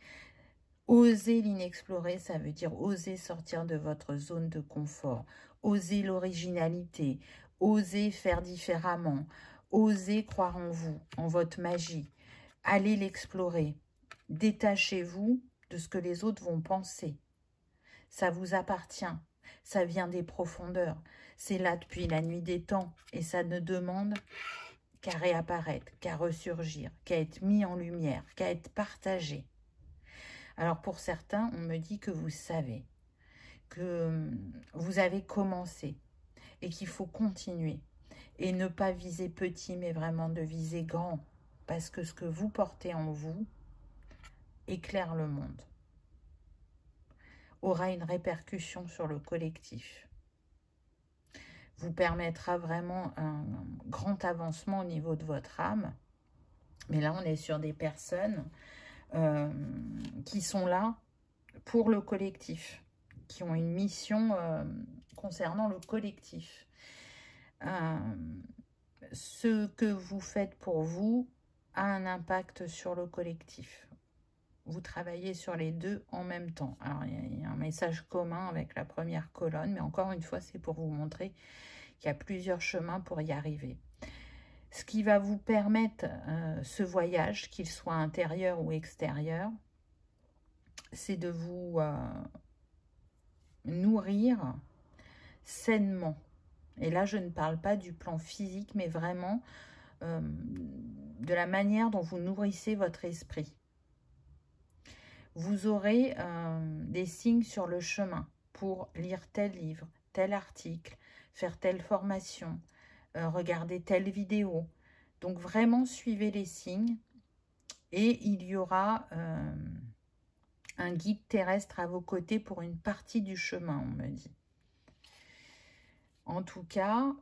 Oser l'inexploré, ça veut dire oser sortir de votre zone de confort, oser l'originalité, oser faire différemment, oser croire en vous, en votre magie. Allez l'explorer. Détachez-vous de ce que les autres vont penser. Ça vous appartient. Ça vient des profondeurs. C'est là depuis la nuit des temps. Et ça ne demande qu'à réapparaître, qu'à ressurgir, qu'à être mis en lumière, qu'à être partagé. Alors pour certains, on me dit que vous savez, que vous avez commencé et qu'il faut continuer. Et ne pas viser petit, mais vraiment de viser grand. Parce que ce que vous portez en vous éclaire le monde. Aura une répercussion sur le collectif. Vous permettra vraiment un grand avancement au niveau de votre âme. Mais là, on est sur des personnes qui sont là pour le collectif, qui ont une mission concernant le collectif. Ce que vous faites pour vous a un impact sur le collectif. Vous travaillez sur les deux en même temps. Alors, il y a un message commun avec la première colonne, mais encore une fois, c'est pour vous montrer qu'il y a plusieurs chemins pour y arriver. Ce qui va vous permettre ce voyage, qu'il soit intérieur ou extérieur, c'est de vous nourrir sainement. Et là, je ne parle pas du plan physique, mais vraiment de la manière dont vous nourrissez votre esprit. Vous aurez des signes sur le chemin pour lire tel livre, tel article, faire telle formation, regarder telle vidéo. Donc vraiment, suivez les signes et il y aura un guide terrestre à vos côtés pour une partie du chemin, on me dit. En tout cas,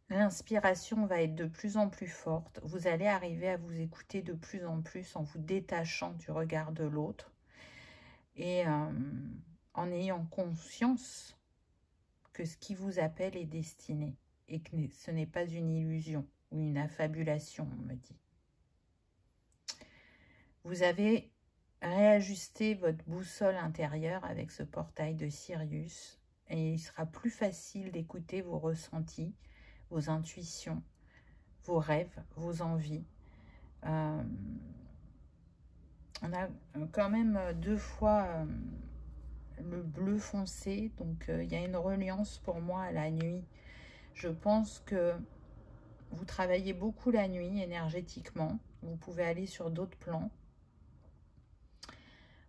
l'inspiration va être de plus en plus forte. Vous allez arriver à vous écouter de plus en plus en vous détachant du regard de l'autre et en ayant conscience que ce qui vous appelle est destiné et que ce n'est pas une illusion ou une affabulation, on me dit. Vous avez réajusté votre boussole intérieure avec ce portail de Sirius et il sera plus facile d'écouter vos ressentis, vos intuitions, vos rêves, vos envies. On a quand même 2 fois le bleu foncé, donc il y a une reliance pour moi à la nuit. Je pense que vous travaillez beaucoup la nuit énergétiquement. Vous pouvez aller sur d'autres plans.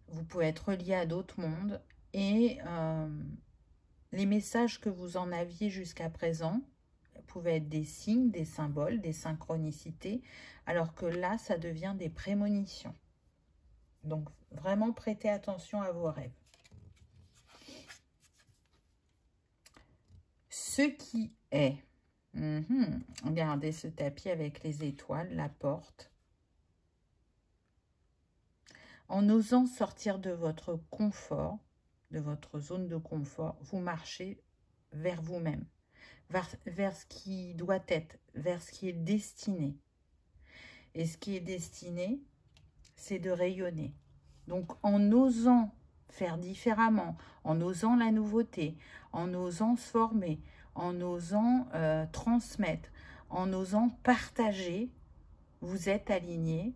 Vous pouvez être relié à d'autres mondes. Et les messages que vous en aviez jusqu'à présent pouvaient être des signes, des symboles, des synchronicités. Alors que là, ça devient des prémonitions. Donc, vraiment prêtez attention à vos rêves. Ce qui est... Regardez ce tapis avec les étoiles, la porte. En osant sortir de votre confort, de votre zone de confort, vous marchez vers vous-même, vers ce qui doit être, vers ce qui est destiné. Et ce qui est destiné, c'est de rayonner. Donc, en osant faire différemment, en osant la nouveauté, en osant se former, en osant transmettre, en osant partager, vous êtes aligné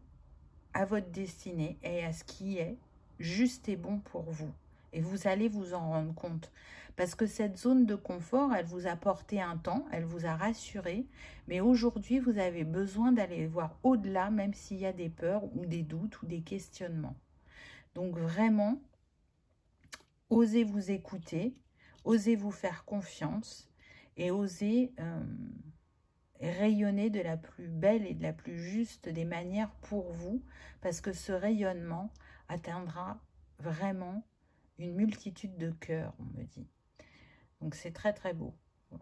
à votre destinée et à ce qui est juste et bon pour vous. Et vous allez vous en rendre compte. Parce que cette zone de confort, elle vous a porté un temps, elle vous a rassuré. Mais aujourd'hui, vous avez besoin d'aller voir au-delà, même s'il y a des peurs ou des doutes ou des questionnements. Donc vraiment, osez vous écouter, osez vous faire confiance et osez rayonner de la plus belle et de la plus juste des manières pour vous, parce que ce rayonnement atteindra vraiment une multitude de cœurs, on me dit. Donc c'est très très beau.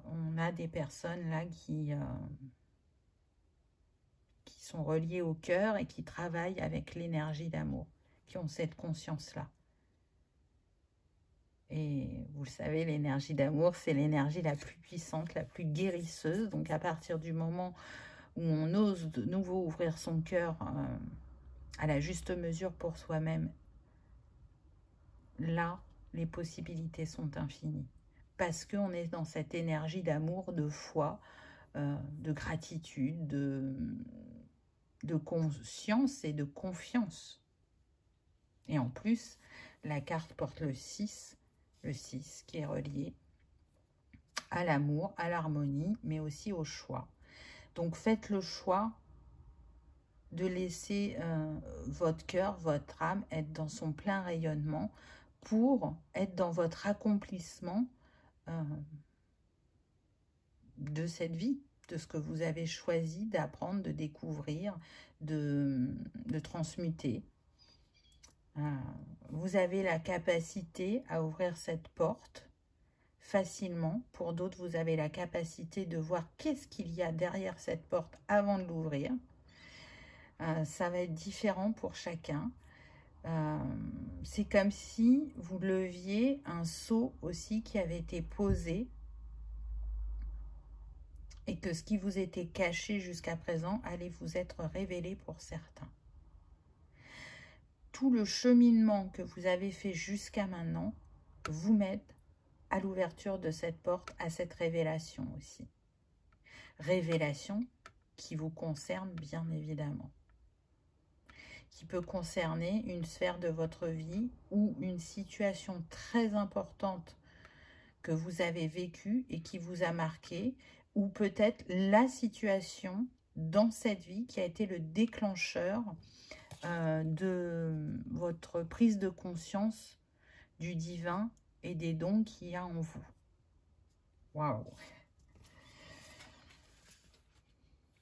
On a des personnes là qui sont reliées au cœur et qui travaillent avec l'énergie d'amour, qui ont cette conscience-là. Et vous le savez, l'énergie d'amour, c'est l'énergie la plus puissante, la plus guérisseuse. Donc à partir du moment où on ose de nouveau ouvrir son cœur à la juste mesure pour soi-même, là, les possibilités sont infinies. Parce qu'on est dans cette énergie d'amour, de foi, de gratitude, de conscience et de confiance. Et en plus, la carte porte le 6 qui est relié à l'amour, à l'harmonie, mais aussi au choix. Donc faites le choix de laisser votre cœur, votre âme être dans son plein rayonnement pour être dans votre accomplissement de cette vie, de ce que vous avez choisi d'apprendre, de découvrir, de transmuter. Vous avez la capacité à ouvrir cette porte facilement. Pour d'autres, vous avez la capacité de voir qu'est-ce qu'il y a derrière cette porte avant de l'ouvrir. Ça va être différent pour chacun. C'est comme si vous leviez un seau aussi qui avait été posé et que ce qui vous était caché jusqu'à présent allait vous être révélé pour certains. Tout le cheminement que vous avez fait jusqu'à maintenant vous mène à l'ouverture de cette porte, à cette révélation aussi. Révélation qui vous concerne bien évidemment. Qui peut concerner une sphère de votre vie ou une situation très importante que vous avez vécue et qui vous a marqué, ou peut-être la situation dans cette vie qui a été le déclencheur de votre prise de conscience du divin et des dons qu'il y a en vous. Waouh!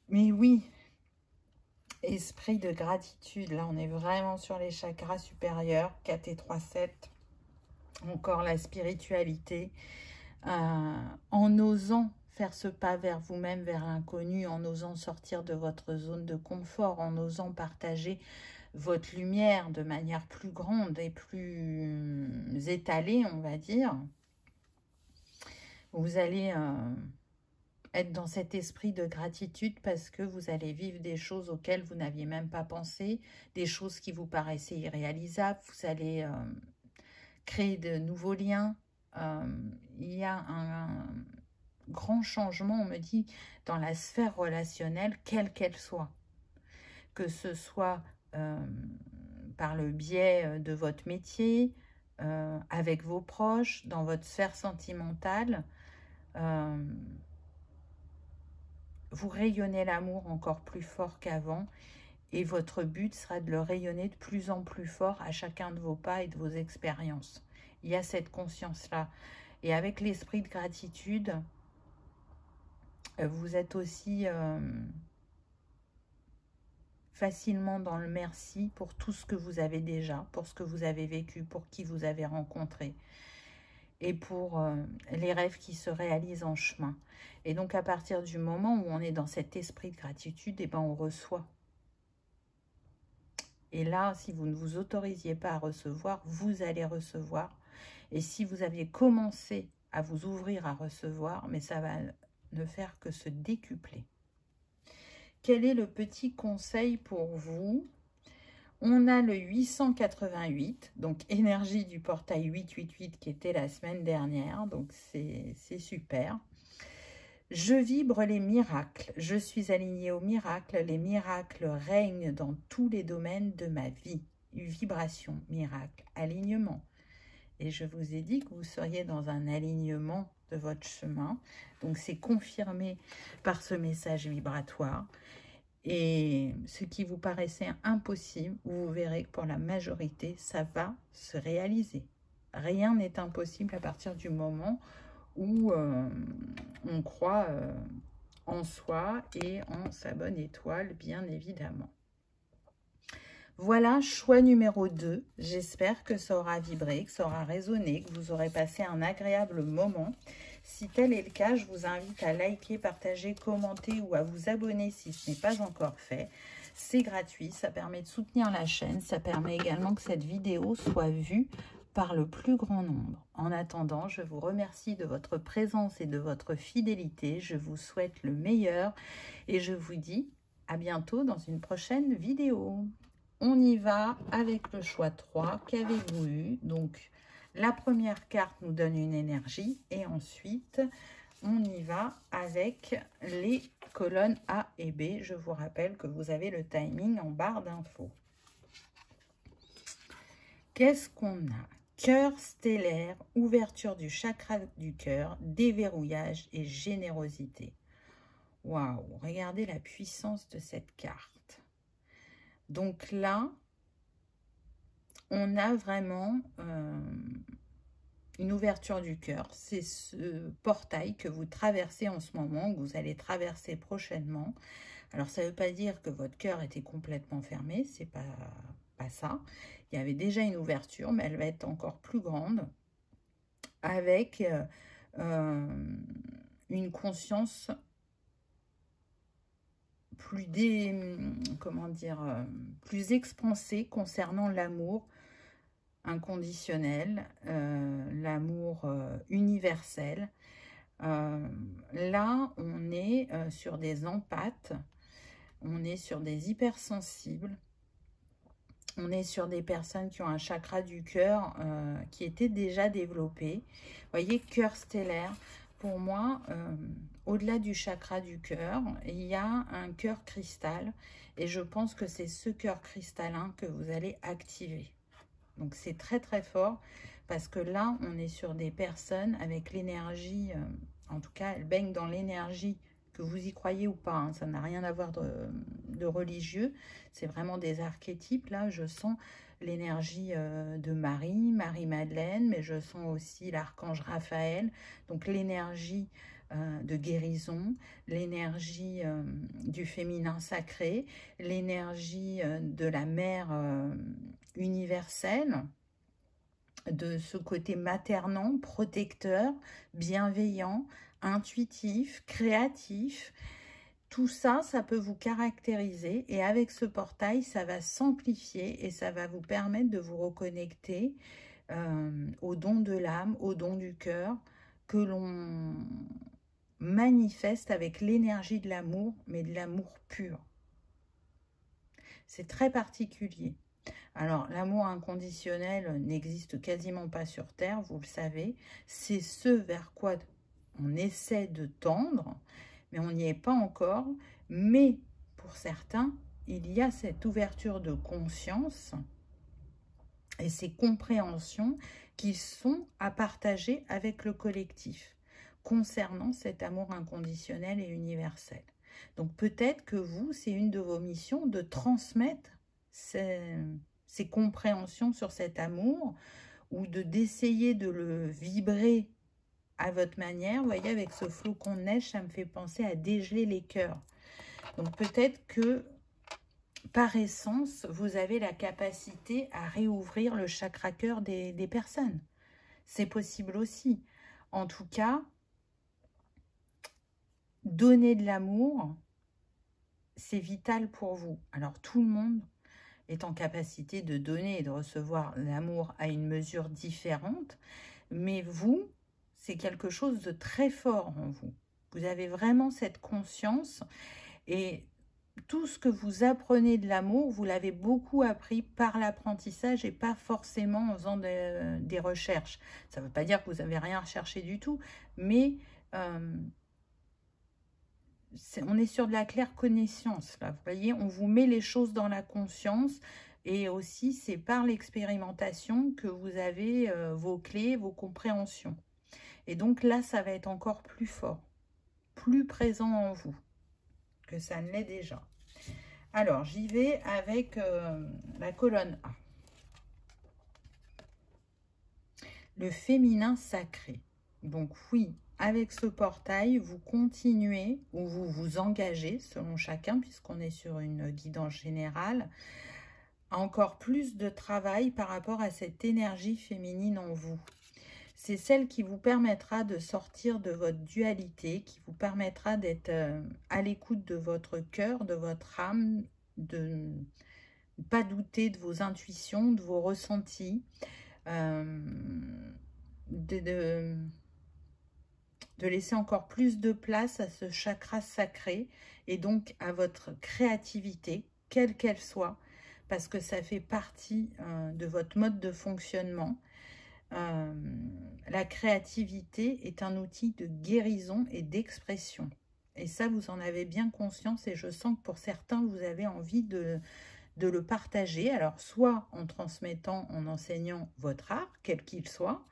Mais oui, esprit de gratitude, là on est vraiment sur les chakras supérieurs, 4 et 3, 7. Encore la spiritualité, en osant faire ce pas vers vous-même, vers l'inconnu, en osant sortir de votre zone de confort, en osant partager votre lumière de manière plus grande et plus étalée, on va dire, vous allez être dans cet esprit de gratitude parce que vous allez vivre des choses auxquelles vous n'aviez même pas pensé, des choses qui vous paraissaient irréalisables, vous allez créer de nouveaux liens. Il y a un grand changement, on me dit, dans la sphère relationnelle, quelle qu'elle soit. Que ce soit par le biais de votre métier, avec vos proches, dans votre sphère sentimentale, vous rayonnez l'amour encore plus fort qu'avant et votre but sera de le rayonner de plus en plus fort à chacun de vos pas et de vos expériences. Il y a cette conscience-là. Et avec l'esprit de gratitude, vous êtes aussi facilement dans le merci pour tout ce que vous avez déjà, pour ce que vous avez vécu, pour qui vous avez rencontré et pour les rêves qui se réalisent en chemin. Et donc à partir du moment où on est dans cet esprit de gratitude, eh ben on reçoit. Et là, si vous ne vous autorisiez pas à recevoir, vous allez recevoir. Et si vous aviez commencé à vous ouvrir à recevoir, mais ça va ne faire que se décupler. Quel est le petit conseil pour vous? On a le 888, donc énergie du portail 888 qui était la semaine dernière, donc c'est super. Je vibre les miracles, je suis alignée aux miracles, les miracles règnent dans tous les domaines de ma vie. Vibration, miracle, alignement. Et je vous ai dit que vous seriez dans un alignement de votre chemin, donc c'est confirmé par ce message vibratoire. Et ce qui vous paraissait impossible, vous verrez que pour la majorité, ça va se réaliser. Rien n'est impossible à partir du moment où on croit en soi et en sa bonne étoile, bien évidemment. Voilà, choix numéro 2. J'espère que ça aura vibré, que ça aura résonné, que vous aurez passé un agréable moment. Si tel est le cas, je vous invite à liker, partager, commenter ou à vous abonner si ce n'est pas encore fait. C'est gratuit, ça permet de soutenir la chaîne, ça permet également que cette vidéo soit vue par le plus grand nombre. En attendant, je vous remercie de votre présence et de votre fidélité. Je vous souhaite le meilleur et je vous dis à bientôt dans une prochaine vidéo. On y va avec le choix 3. Qu'avez-vous eu? Donc, la première carte nous donne une énergie et ensuite, on y va avec les colonnes A et B. Je vous rappelle que vous avez le timing en barre d'infos. Qu'est-ce qu'on a? Cœur stellaire, ouverture du chakra du cœur, déverrouillage et générosité. Waouh, regardez la puissance de cette carte. Donc là, on a vraiment une ouverture du cœur. C'est ce portail que vous traversez en ce moment, que vous allez traverser prochainement. Alors, ça ne veut pas dire que votre cœur était complètement fermé, c'est pas ça. Il y avait déjà une ouverture, mais elle va être encore plus grande, avec une conscience plus plus expansée concernant l'amour inconditionnel, l'amour universel. Là, on est sur des empathes, on est sur des hypersensibles, on est sur des personnes qui ont un chakra du cœur qui était déjà développé. Vous voyez, cœur stellaire, pour moi, au-delà du chakra du cœur, il y a un cœur cristal. Et je pense que c'est ce cœur cristallin que vous allez activer. Donc, c'est très, très fort parce que là, on est sur des personnes avec l'énergie, en tout cas, elles baignent dans l'énergie, que vous y croyez ou pas, hein, ça n'a rien à voir de religieux, c'est vraiment des archétypes. Là, je sens l'énergie de Marie-Madeleine, mais je sens aussi l'archange Raphaël, donc l'énergie de guérison, l'énergie du féminin sacré, l'énergie de la mère universelle, de ce côté maternant, protecteur, bienveillant, intuitif, créatif. Tout ça, ça peut vous caractériser et avec ce portail, ça va s'amplifier et ça va vous permettre de vous reconnecter au don de l'âme, au don du cœur, que l'on manifeste avec l'énergie de l'amour, mais de l'amour pur. C'est très particulier. Alors, l'amour inconditionnel n'existe quasiment pas sur Terre, vous le savez. C'est ce vers quoi on essaie de tendre, mais on n'y est pas encore. Mais pour certains, il y a cette ouverture de conscience et ces compréhensions qui sont à partager avec le collectif concernant cet amour inconditionnel et universel. Donc peut-être que vous, c'est une de vos missions de transmettre ces compréhensions sur cet amour ou d'essayer de le vibrer à votre manière. Vous voyez, avec ce flocon de neige, ça me fait penser à dégeler les cœurs. Donc peut-être que par essence, vous avez la capacité à réouvrir le chakra cœur des personnes. C'est possible aussi. En tout cas, donner de l'amour, c'est vital pour vous. Alors tout le monde est en capacité de donner et de recevoir l'amour à une mesure différente, mais vous, c'est quelque chose de très fort en vous. Vous avez vraiment cette conscience et tout ce que vous apprenez de l'amour, vous l'avez beaucoup appris par l'apprentissage et pas forcément en faisant des recherches. Ça ne veut pas dire que vous n'avez rien recherché du tout, mais on est sur de la claire connaissance, là. Vous voyez, on vous met les choses dans la conscience et aussi c'est par l'expérimentation que vous avez vos clés, vos compréhensions. Et donc là, ça va être encore plus fort, plus présent en vous que ça ne l'est déjà. Alors, j'y vais avec la colonne A. Le féminin sacré. Donc oui, avec ce portail, vous continuez ou vous vous engagez, selon chacun, puisqu'on est sur une guidance générale, à encore plus de travail par rapport à cette énergie féminine en vous. C'est celle qui vous permettra de sortir de votre dualité, qui vous permettra d'être à l'écoute de votre cœur, de votre âme, de ne pas douter de vos intuitions, de vos ressentis, de laisser encore plus de place à ce chakra sacré et donc à votre créativité, quelle qu'elle soit, parce que ça fait partie de votre mode de fonctionnement. La créativité est un outil de guérison et d'expression. Et ça, vous en avez bien conscience et je sens que pour certains, vous avez envie de le partager. Alors, soit en transmettant, en enseignant votre art, quel qu'il soit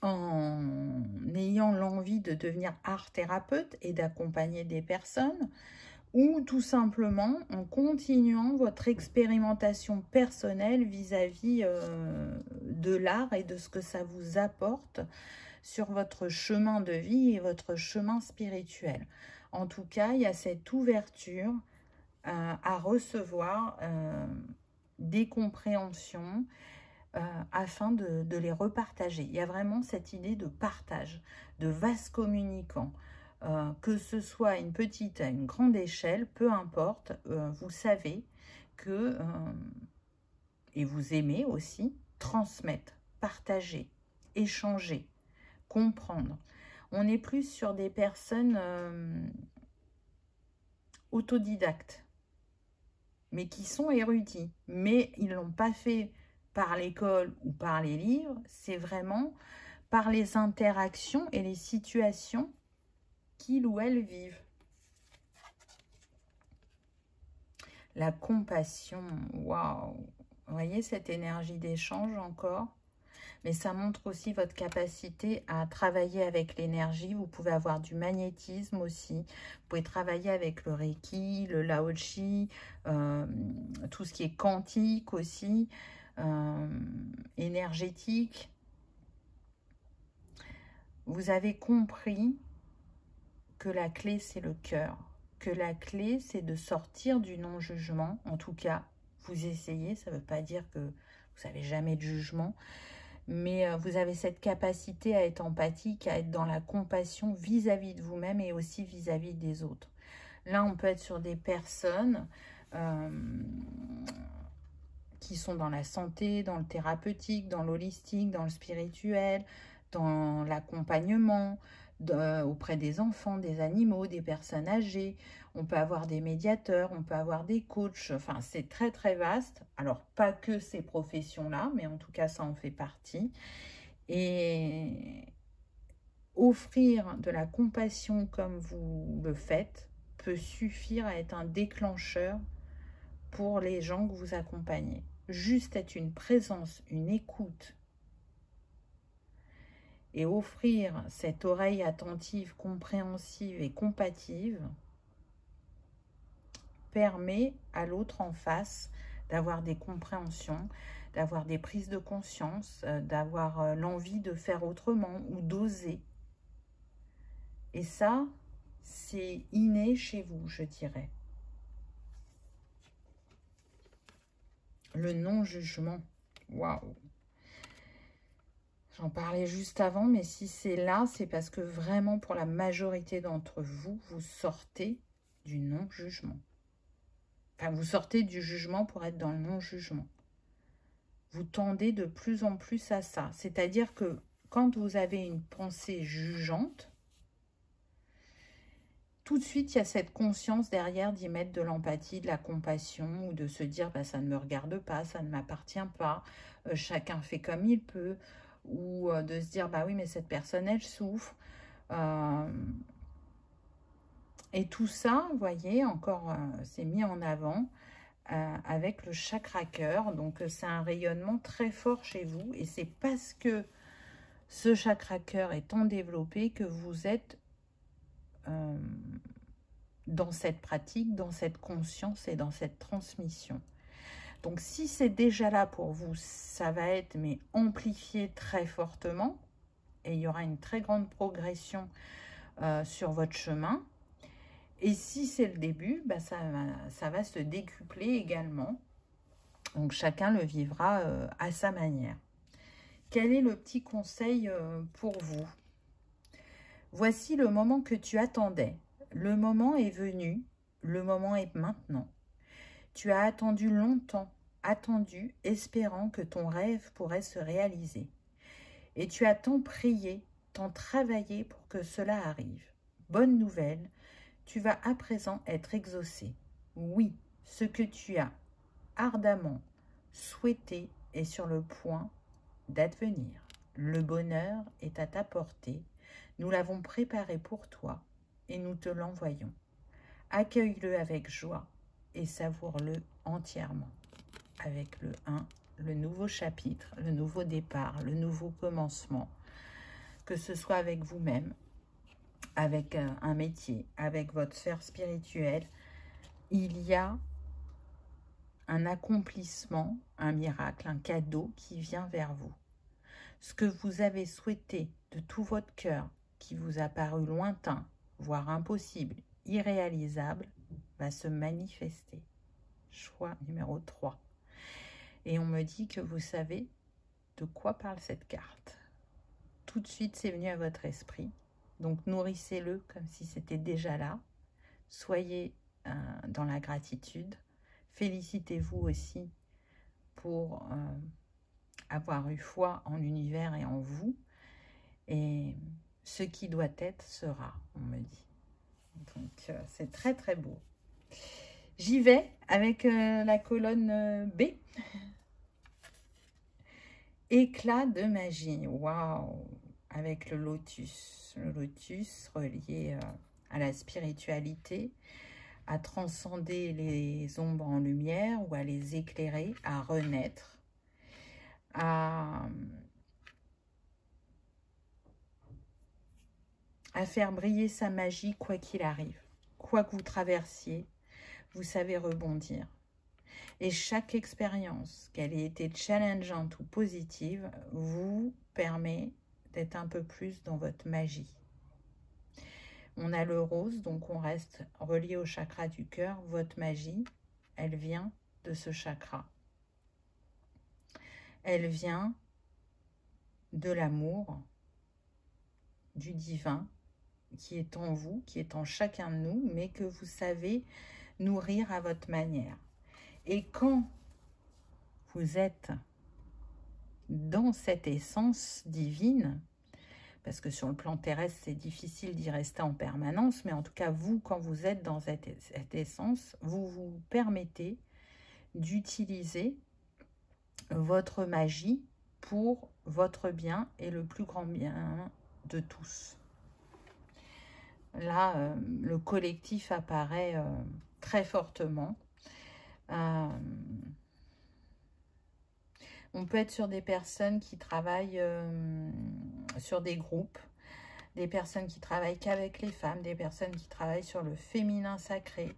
en ayant l'envie de devenir art thérapeute et d'accompagner des personnes, ou tout simplement en continuant votre expérimentation personnelle vis-à-vis de l'art et de ce que ça vous apporte sur votre chemin de vie et votre chemin spirituel. En tout cas, il y a cette ouverture à recevoir des compréhensions afin de les repartager. Il y a vraiment cette idée de partage, de vase communicant. Que ce soit à une petite, à une grande échelle, peu importe, vous savez que, et vous aimez aussi, transmettre, partager, échanger, comprendre. On est plus sur des personnes autodidactes, mais qui sont érudits, mais ils ne l'ont pas fait par l'école ou par les livres, c'est vraiment par les interactions et les situations qu'ils ou elles vivent. La compassion, waouh! Vous voyez cette énergie d'échange encore? Mais ça montre aussi votre capacité à travailler avec l'énergie. Vous pouvez avoir du magnétisme aussi. Vous pouvez travailler avec le Reiki, le Lao-Chi, tout ce qui est quantique aussi, énergétique. Vous avez compris que la clé, c'est le cœur. Que la clé, c'est de sortir du non-jugement. En tout cas, vous essayez. Ça ne veut pas dire que vous n'avez jamais de jugement, mais vous avez cette capacité à être empathique, à être dans la compassion vis-à-vis de vous-même et aussi vis-à-vis des autres. Là, on peut être sur des personnes qui sont dans la santé, dans le thérapeutique, dans l'holistique, dans le spirituel, dans l'accompagnement, auprès des enfants, des animaux, des personnes âgées. On peut avoir des médiateurs, on peut avoir des coachs. Enfin, c'est très, très vaste. Alors, pas que ces professions-là, mais en tout cas, ça en fait partie. Et offrir de la compassion comme vous le faites peut suffire à être un déclencheur pour les gens que vous accompagnez. Juste être une présence, une écoute et offrir cette oreille attentive, compréhensive et compative permet à l'autre en face d'avoir des compréhensions, d'avoir des prises de conscience, d'avoir l'envie de faire autrement ou d'oser. Et ça, c'est inné chez vous, je dirais. Le non-jugement. Waouh! J'en parlais juste avant, mais si c'est là, c'est parce que vraiment, pour la majorité d'entre vous, vous sortez du non-jugement. Enfin, vous sortez du jugement pour être dans le non-jugement. Vous tendez de plus en plus à ça. C'est-à-dire que quand vous avez une pensée jugeante, tout de suite, il y a cette conscience derrière d'y mettre de l'empathie, de la compassion, ou de se dire bah, ça ne me regarde pas, ça ne m'appartient pas, chacun fait comme il peut, ou de se dire bah oui, mais cette personne, elle souffre. Et tout ça, vous voyez, encore, c'est mis en avant avec le chakra cœur. Donc, c'est un rayonnement très fort chez vous, et c'est parce que ce chakra cœur est en développé que vous êtes dans cette pratique, dans cette conscience et dans cette transmission. Donc, si c'est déjà là pour vous, ça va être mais amplifié très fortement et il y aura une très grande progression sur votre chemin. Et si c'est le début, bah ça va se décupler également. Donc, chacun le vivra à sa manière. Quel est le petit conseil pour vous? Voici le moment que tu attendais. Le moment est venu, le moment est maintenant. Tu as attendu longtemps, espérant que ton rêve pourrait se réaliser. Et tu as tant prié, tant travaillé pour que cela arrive. Bonne nouvelle, tu vas à présent être exaucé. Oui, ce que tu as ardemment souhaité est sur le point d'advenir. Le bonheur est à ta portée. Nous l'avons préparé pour toi et nous te l'envoyons. Accueille-le avec joie et savoure-le entièrement. Avec le 1, le nouveau chapitre, le nouveau départ, le nouveau commencement. Que ce soit avec vous-même, avec un métier, avec votre sphère spirituelle, il y a un accomplissement, un miracle, un cadeau qui vient vers vous. Ce que vous avez souhaité de tout votre cœur, qui vous a paru lointain, voire impossible, irréalisable, va se manifester. Choix numéro 3. Et on me dit que vous savez de quoi parle cette carte. Tout de suite, c'est venu à votre esprit. Donc, nourrissez-le comme si c'était déjà là. Soyez dans la gratitude. Félicitez-vous aussi pour avoir eu foi en l'univers et en vous. Et ce qui doit être sera, on me dit. Donc, c'est très, très beau. J'y vais avec la colonne B. Éclat de magie. Waouh! Avec le lotus. Le lotus relié à la spiritualité, à transcender les ombres en lumière ou à les éclairer, à renaître, à faire briller sa magie quoi qu'il arrive. Quoi que vous traversiez, vous savez rebondir. Et chaque expérience, qu'elle ait été challengeante ou positive, vous permet d'être un peu plus dans votre magie. On a le rose, donc on reste relié au chakra du cœur. Votre magie, elle vient de ce chakra. elle vient de l'amour, du divin, qui est en vous, qui est en chacun de nous, mais que vous savez nourrir à votre manière. Et quand vous êtes dans cette essence divine, parce que sur le plan terrestre, c'est difficile d'y rester en permanence, mais en tout cas, vous, quand vous êtes dans cette essence, vous vous permettez d'utiliser votre magie pour votre bien et le plus grand bien de tous. Là, le collectif apparaît très fortement. On peut être sur des personnes qui travaillent sur des groupes, des personnes qui travaillent qu'avec les femmes, des personnes qui travaillent sur le féminin sacré,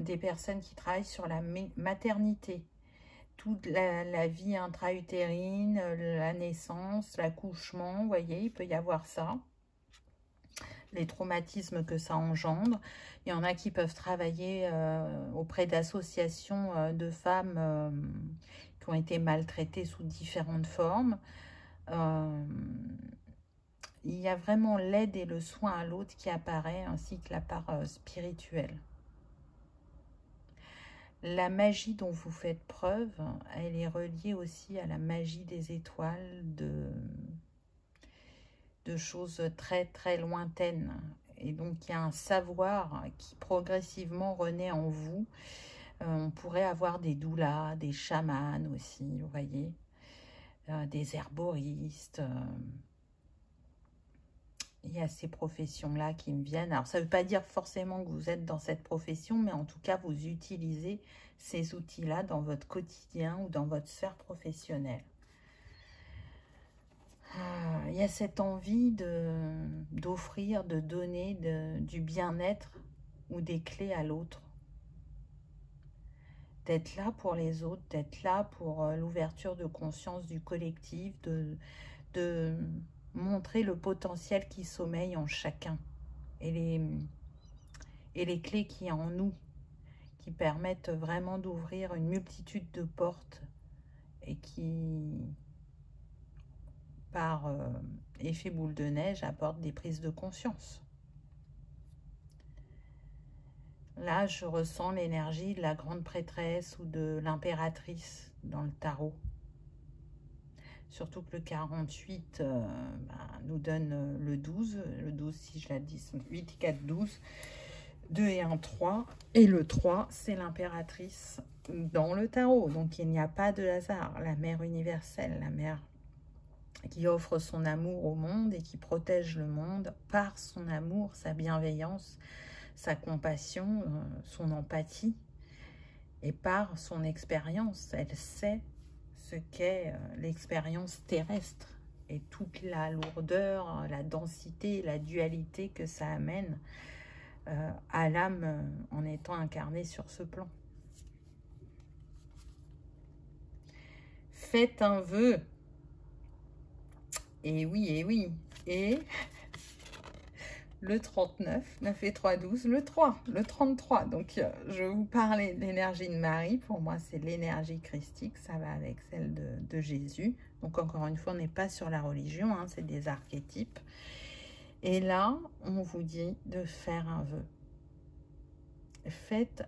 des personnes qui travaillent sur la maternité, toute la vie intra-utérine, la naissance, l'accouchement, vous voyez, il peut y avoir ça, les traumatismes que ça engendre. Il y en a qui peuvent travailler auprès d'associations de femmes qui ont été maltraitées sous différentes formes. Il y a vraiment l'aide et le soin à l'autre qui apparaît, ainsi que la part spirituelle. La magie dont vous faites preuve, elle est reliée aussi à la magie des étoiles, de choses très très lointaines. Et donc il y a un savoir qui progressivement renaît en vous. On pourrait avoir des doulas, des chamans aussi, vous voyez, des herboristes. Il y a ces professions-là qui me viennent. Alors, ça ne veut pas dire forcément que vous êtes dans cette profession, mais en tout cas, vous utilisez ces outils-là dans votre quotidien ou dans votre sphère professionnelle. Il y a cette envie d'offrir, de donner du bien-être ou des clés à l'autre. D'être là pour les autres, d'être là pour l'ouverture de conscience du collectif, de montrer le potentiel qui sommeille en chacun et les clés qui y a en nous, qui permettent vraiment d'ouvrir une multitude de portes et qui, par effet boule de neige, apportent des prises de conscience. Là, je ressens l'énergie de la grande prêtresse ou de l'impératrice dans le tarot. Surtout que le 48 nous donne le 12. Le 12, si je la dis, 8, 4, 12. 2 et 1, 3. Et le 3, c'est l'impératrice dans le tarot. Donc, il n'y a pas de hasard. La mère universelle, la mère qui offre son amour au monde et qui protège le monde par son amour, sa bienveillance, sa compassion, son empathie. Et par son expérience, elle sait ce qu'est l'expérience terrestre et toute la lourdeur, la densité, la dualité que ça amène à l'âme en étant incarnée sur ce plan. Faites un vœu. Et oui, et oui. Et le 39, 9 et 3, 12, le 3, le 33. Donc, je vous parlais de l'énergie de Marie. Pour moi, c'est l'énergie christique. Ça va avec celle de Jésus. Donc, encore une fois, on n'est pas sur la religion, hein, c'est des archétypes. Et là, on vous dit de faire un vœu. Faites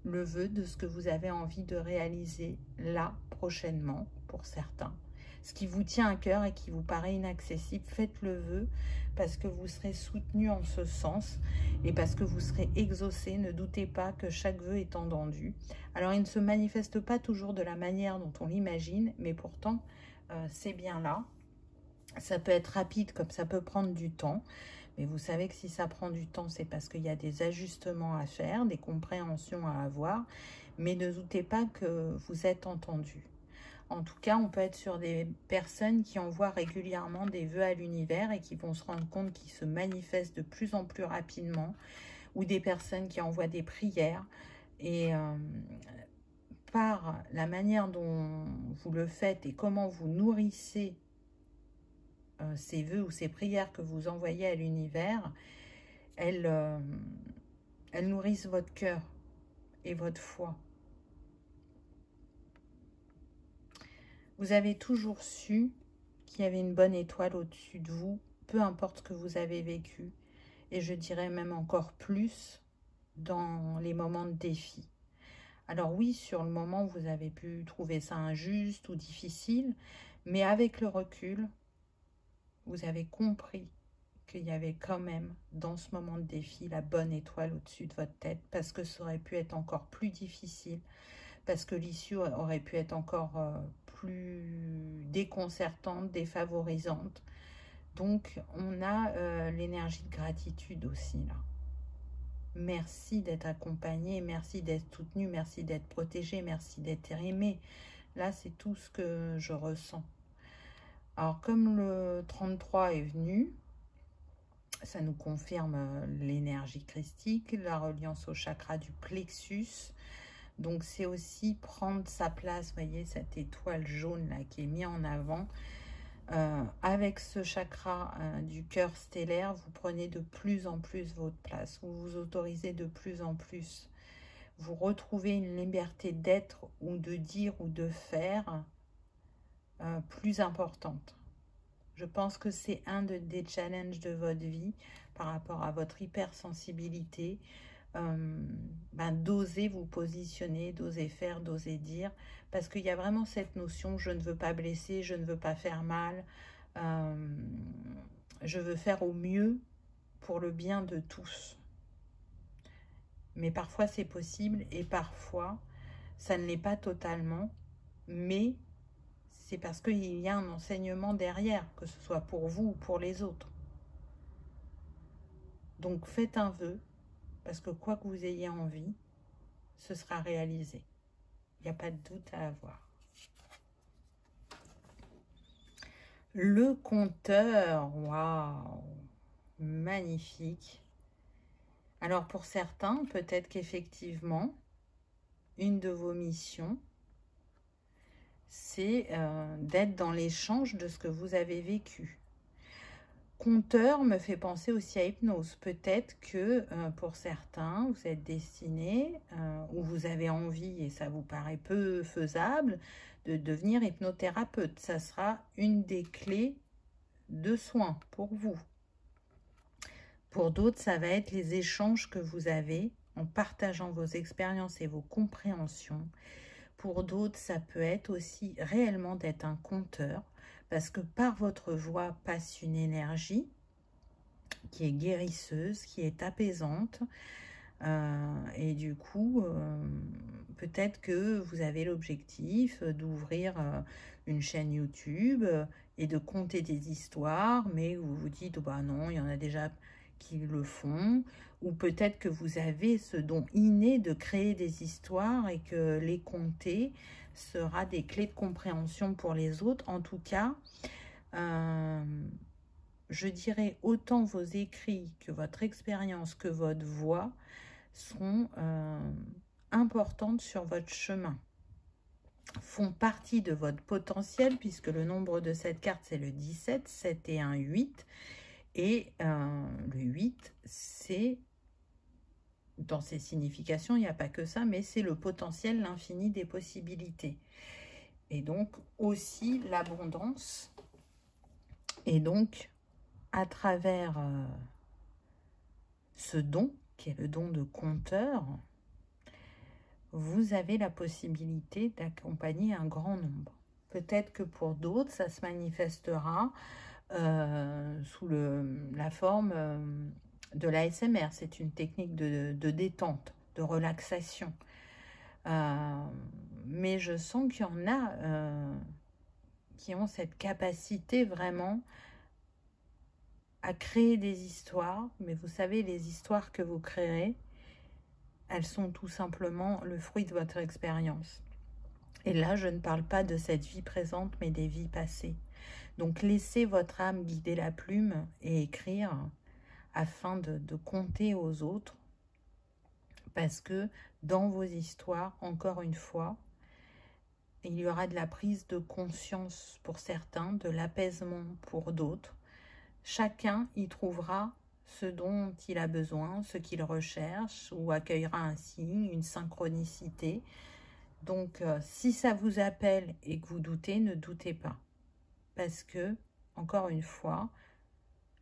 le vœu de ce que vous avez envie de réaliser là, prochainement, pour certains. Ce qui vous tient à cœur et qui vous paraît inaccessible, faites le vœu parce que vous serez soutenu en ce sens et parce que vous serez exaucé. Ne doutez pas que chaque vœu est entendu. Alors, il ne se manifeste pas toujours de la manière dont on l'imagine, mais pourtant, c'est bien là. Ça peut être rapide comme ça peut prendre du temps. Mais vous savez que si ça prend du temps, c'est parce qu'il y a des ajustements à faire, des compréhensions à avoir. Mais ne doutez pas que vous êtes entendu. En tout cas, on peut être sur des personnes qui envoient régulièrement des vœux à l'univers et qui vont se rendre compte qu'ils se manifestent de plus en plus rapidement. Ou des personnes qui envoient des prières. Et par la manière dont vous le faites et comment vous nourrissez ces vœux ou ces prières que vous envoyez à l'univers, elles nourrissent votre cœur et votre foi. Vous avez toujours su qu'il y avait une bonne étoile au-dessus de vous, peu importe ce que vous avez vécu. Et je dirais même encore plus dans les moments de défi. Alors oui, sur le moment, vous avez pu trouver ça injuste ou difficile, mais avec le recul, vous avez compris qu'il y avait quand même, dans ce moment de défi, la bonne étoile au-dessus de votre tête, parce que ça aurait pu être encore plus difficile, parce que l'issue aurait pu être encore plus déconcertante, défavorisante. Donc, on a l'énergie de gratitude aussi, là. Merci d'être accompagné, merci d'être soutenu, merci d'être protégé, merci d'être aimé. Là, c'est tout ce que je ressens. Alors, comme le 33 est venu, ça nous confirme l'énergie christique, la reliance au chakra du plexus. Donc, c'est aussi prendre sa place, voyez, cette étoile jaune là qui est mise en avant. Avec ce chakra du cœur stellaire, vous prenez de plus en plus votre place, vous vous autorisez de plus en plus, vous retrouvez une liberté d'être ou de dire ou de faire plus importante. Je pense que c'est un des challenges de votre vie par rapport à votre hypersensibilité, d'oser vous positionner, d'oser faire, d'oser dire, parce qu'il y a vraiment cette notion, je ne veux pas blesser, je ne veux pas faire mal, je veux faire au mieux pour le bien de tous. Mais parfois c'est possible et parfois ça ne l'est pas totalement, mais c'est parce qu'il y a un enseignement derrière, que ce soit pour vous ou pour les autres. Donc faites un vœu, parce que quoi que vous ayez envie, ce sera réalisé. Il n'y a pas de doute à avoir. Le compteur, waouh, magnifique. Alors pour certains, peut-être qu'effectivement, une de vos missions, c'est d'être dans l'échange de ce que vous avez vécu. Compteur me fait penser aussi à hypnose. Peut-être que pour certains, vous êtes destiné ou vous avez envie, et ça vous paraît peu faisable, de devenir hypnothérapeute. Ça sera une des clés de soins pour vous. Pour d'autres, ça va être les échanges que vous avez en partageant vos expériences et vos compréhensions. Pour d'autres, ça peut être aussi réellement d'être un conteur, parce que par votre voix passe une énergie qui est guérisseuse, qui est apaisante. Et du coup, peut-être que vous avez l'objectif d'ouvrir une chaîne YouTube et de conter des histoires, mais vous vous dites, oh bah non, il y en a déjà qui le font. Ou peut-être que vous avez ce don inné de créer des histoires et que les conter sera des clés de compréhension pour les autres. En tout cas, je dirais autant vos écrits que votre expérience, que votre voix sont importantes sur votre chemin, font partie de votre potentiel, puisque le nombre de cette carte, c'est le 17, 7 et 1, 8. Et le 8, c'est, dans ses significations, il n'y a pas que ça, mais c'est le potentiel, l'infini des possibilités. Et donc, aussi l'abondance. Et donc, à travers ce don, qui est le don de conteur, vous avez la possibilité d'accompagner un grand nombre. Peut-être que pour d'autres, ça se manifestera sous la forme de l'ASMR. C'est une technique de détente, de relaxation. Mais je sens qu'il y en a qui ont cette capacité vraiment à créer des histoires. Mais vous savez, les histoires que vous créerez, elles sont tout simplement le fruit de votre expérience. Et là, je ne parle pas de cette vie présente, mais des vies passées. Donc, laissez votre âme guider la plume et écrire afin de conter aux autres. Parce que dans vos histoires, encore une fois, il y aura de la prise de conscience pour certains, de l'apaisement pour d'autres. Chacun y trouvera ce dont il a besoin, ce qu'il recherche, ou accueillera un signe, une synchronicité. Donc, si ça vous appelle et que vous doutez, ne doutez pas. Parce que, encore une fois,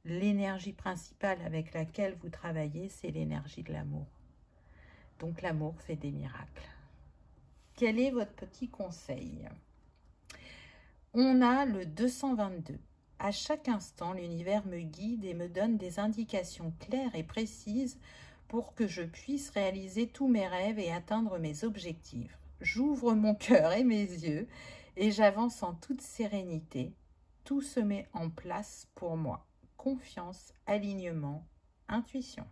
l'énergie principale avec laquelle vous travaillez, c'est l'énergie de l'amour. Donc, l'amour fait des miracles. Quel est votre petit conseil? On a le 222. À chaque instant, l'univers me guide et me donne des indications claires et précises pour que je puisse réaliser tous mes rêves et atteindre mes objectifs. J'ouvre mon cœur et mes yeux et j'avance en toute sérénité. Tout se met en place pour moi. Confiance, alignement, intuition.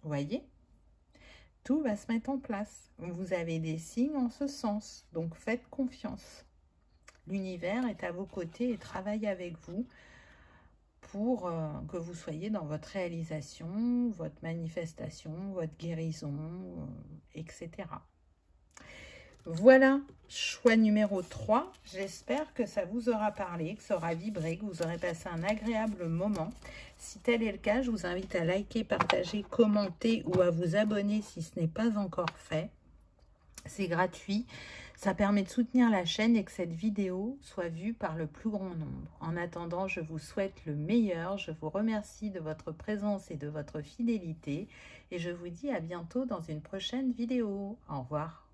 Vous voyez? Tout va se mettre en place. Vous avez des signes en ce sens, donc faites confiance. L'univers est à vos côtés et travaille avec vous pour que vous soyez dans votre réalisation, votre manifestation, votre guérison, etc. Voilà, choix numéro 3. J'espère que ça vous aura parlé, que ça aura vibré, que vous aurez passé un agréable moment. Si tel est le cas, je vous invite à liker, partager, commenter ou à vous abonner si ce n'est pas encore fait. C'est gratuit. Ça permet de soutenir la chaîne et que cette vidéo soit vue par le plus grand nombre. En attendant, je vous souhaite le meilleur. Je vous remercie de votre présence et de votre fidélité. Et je vous dis à bientôt dans une prochaine vidéo. Au revoir.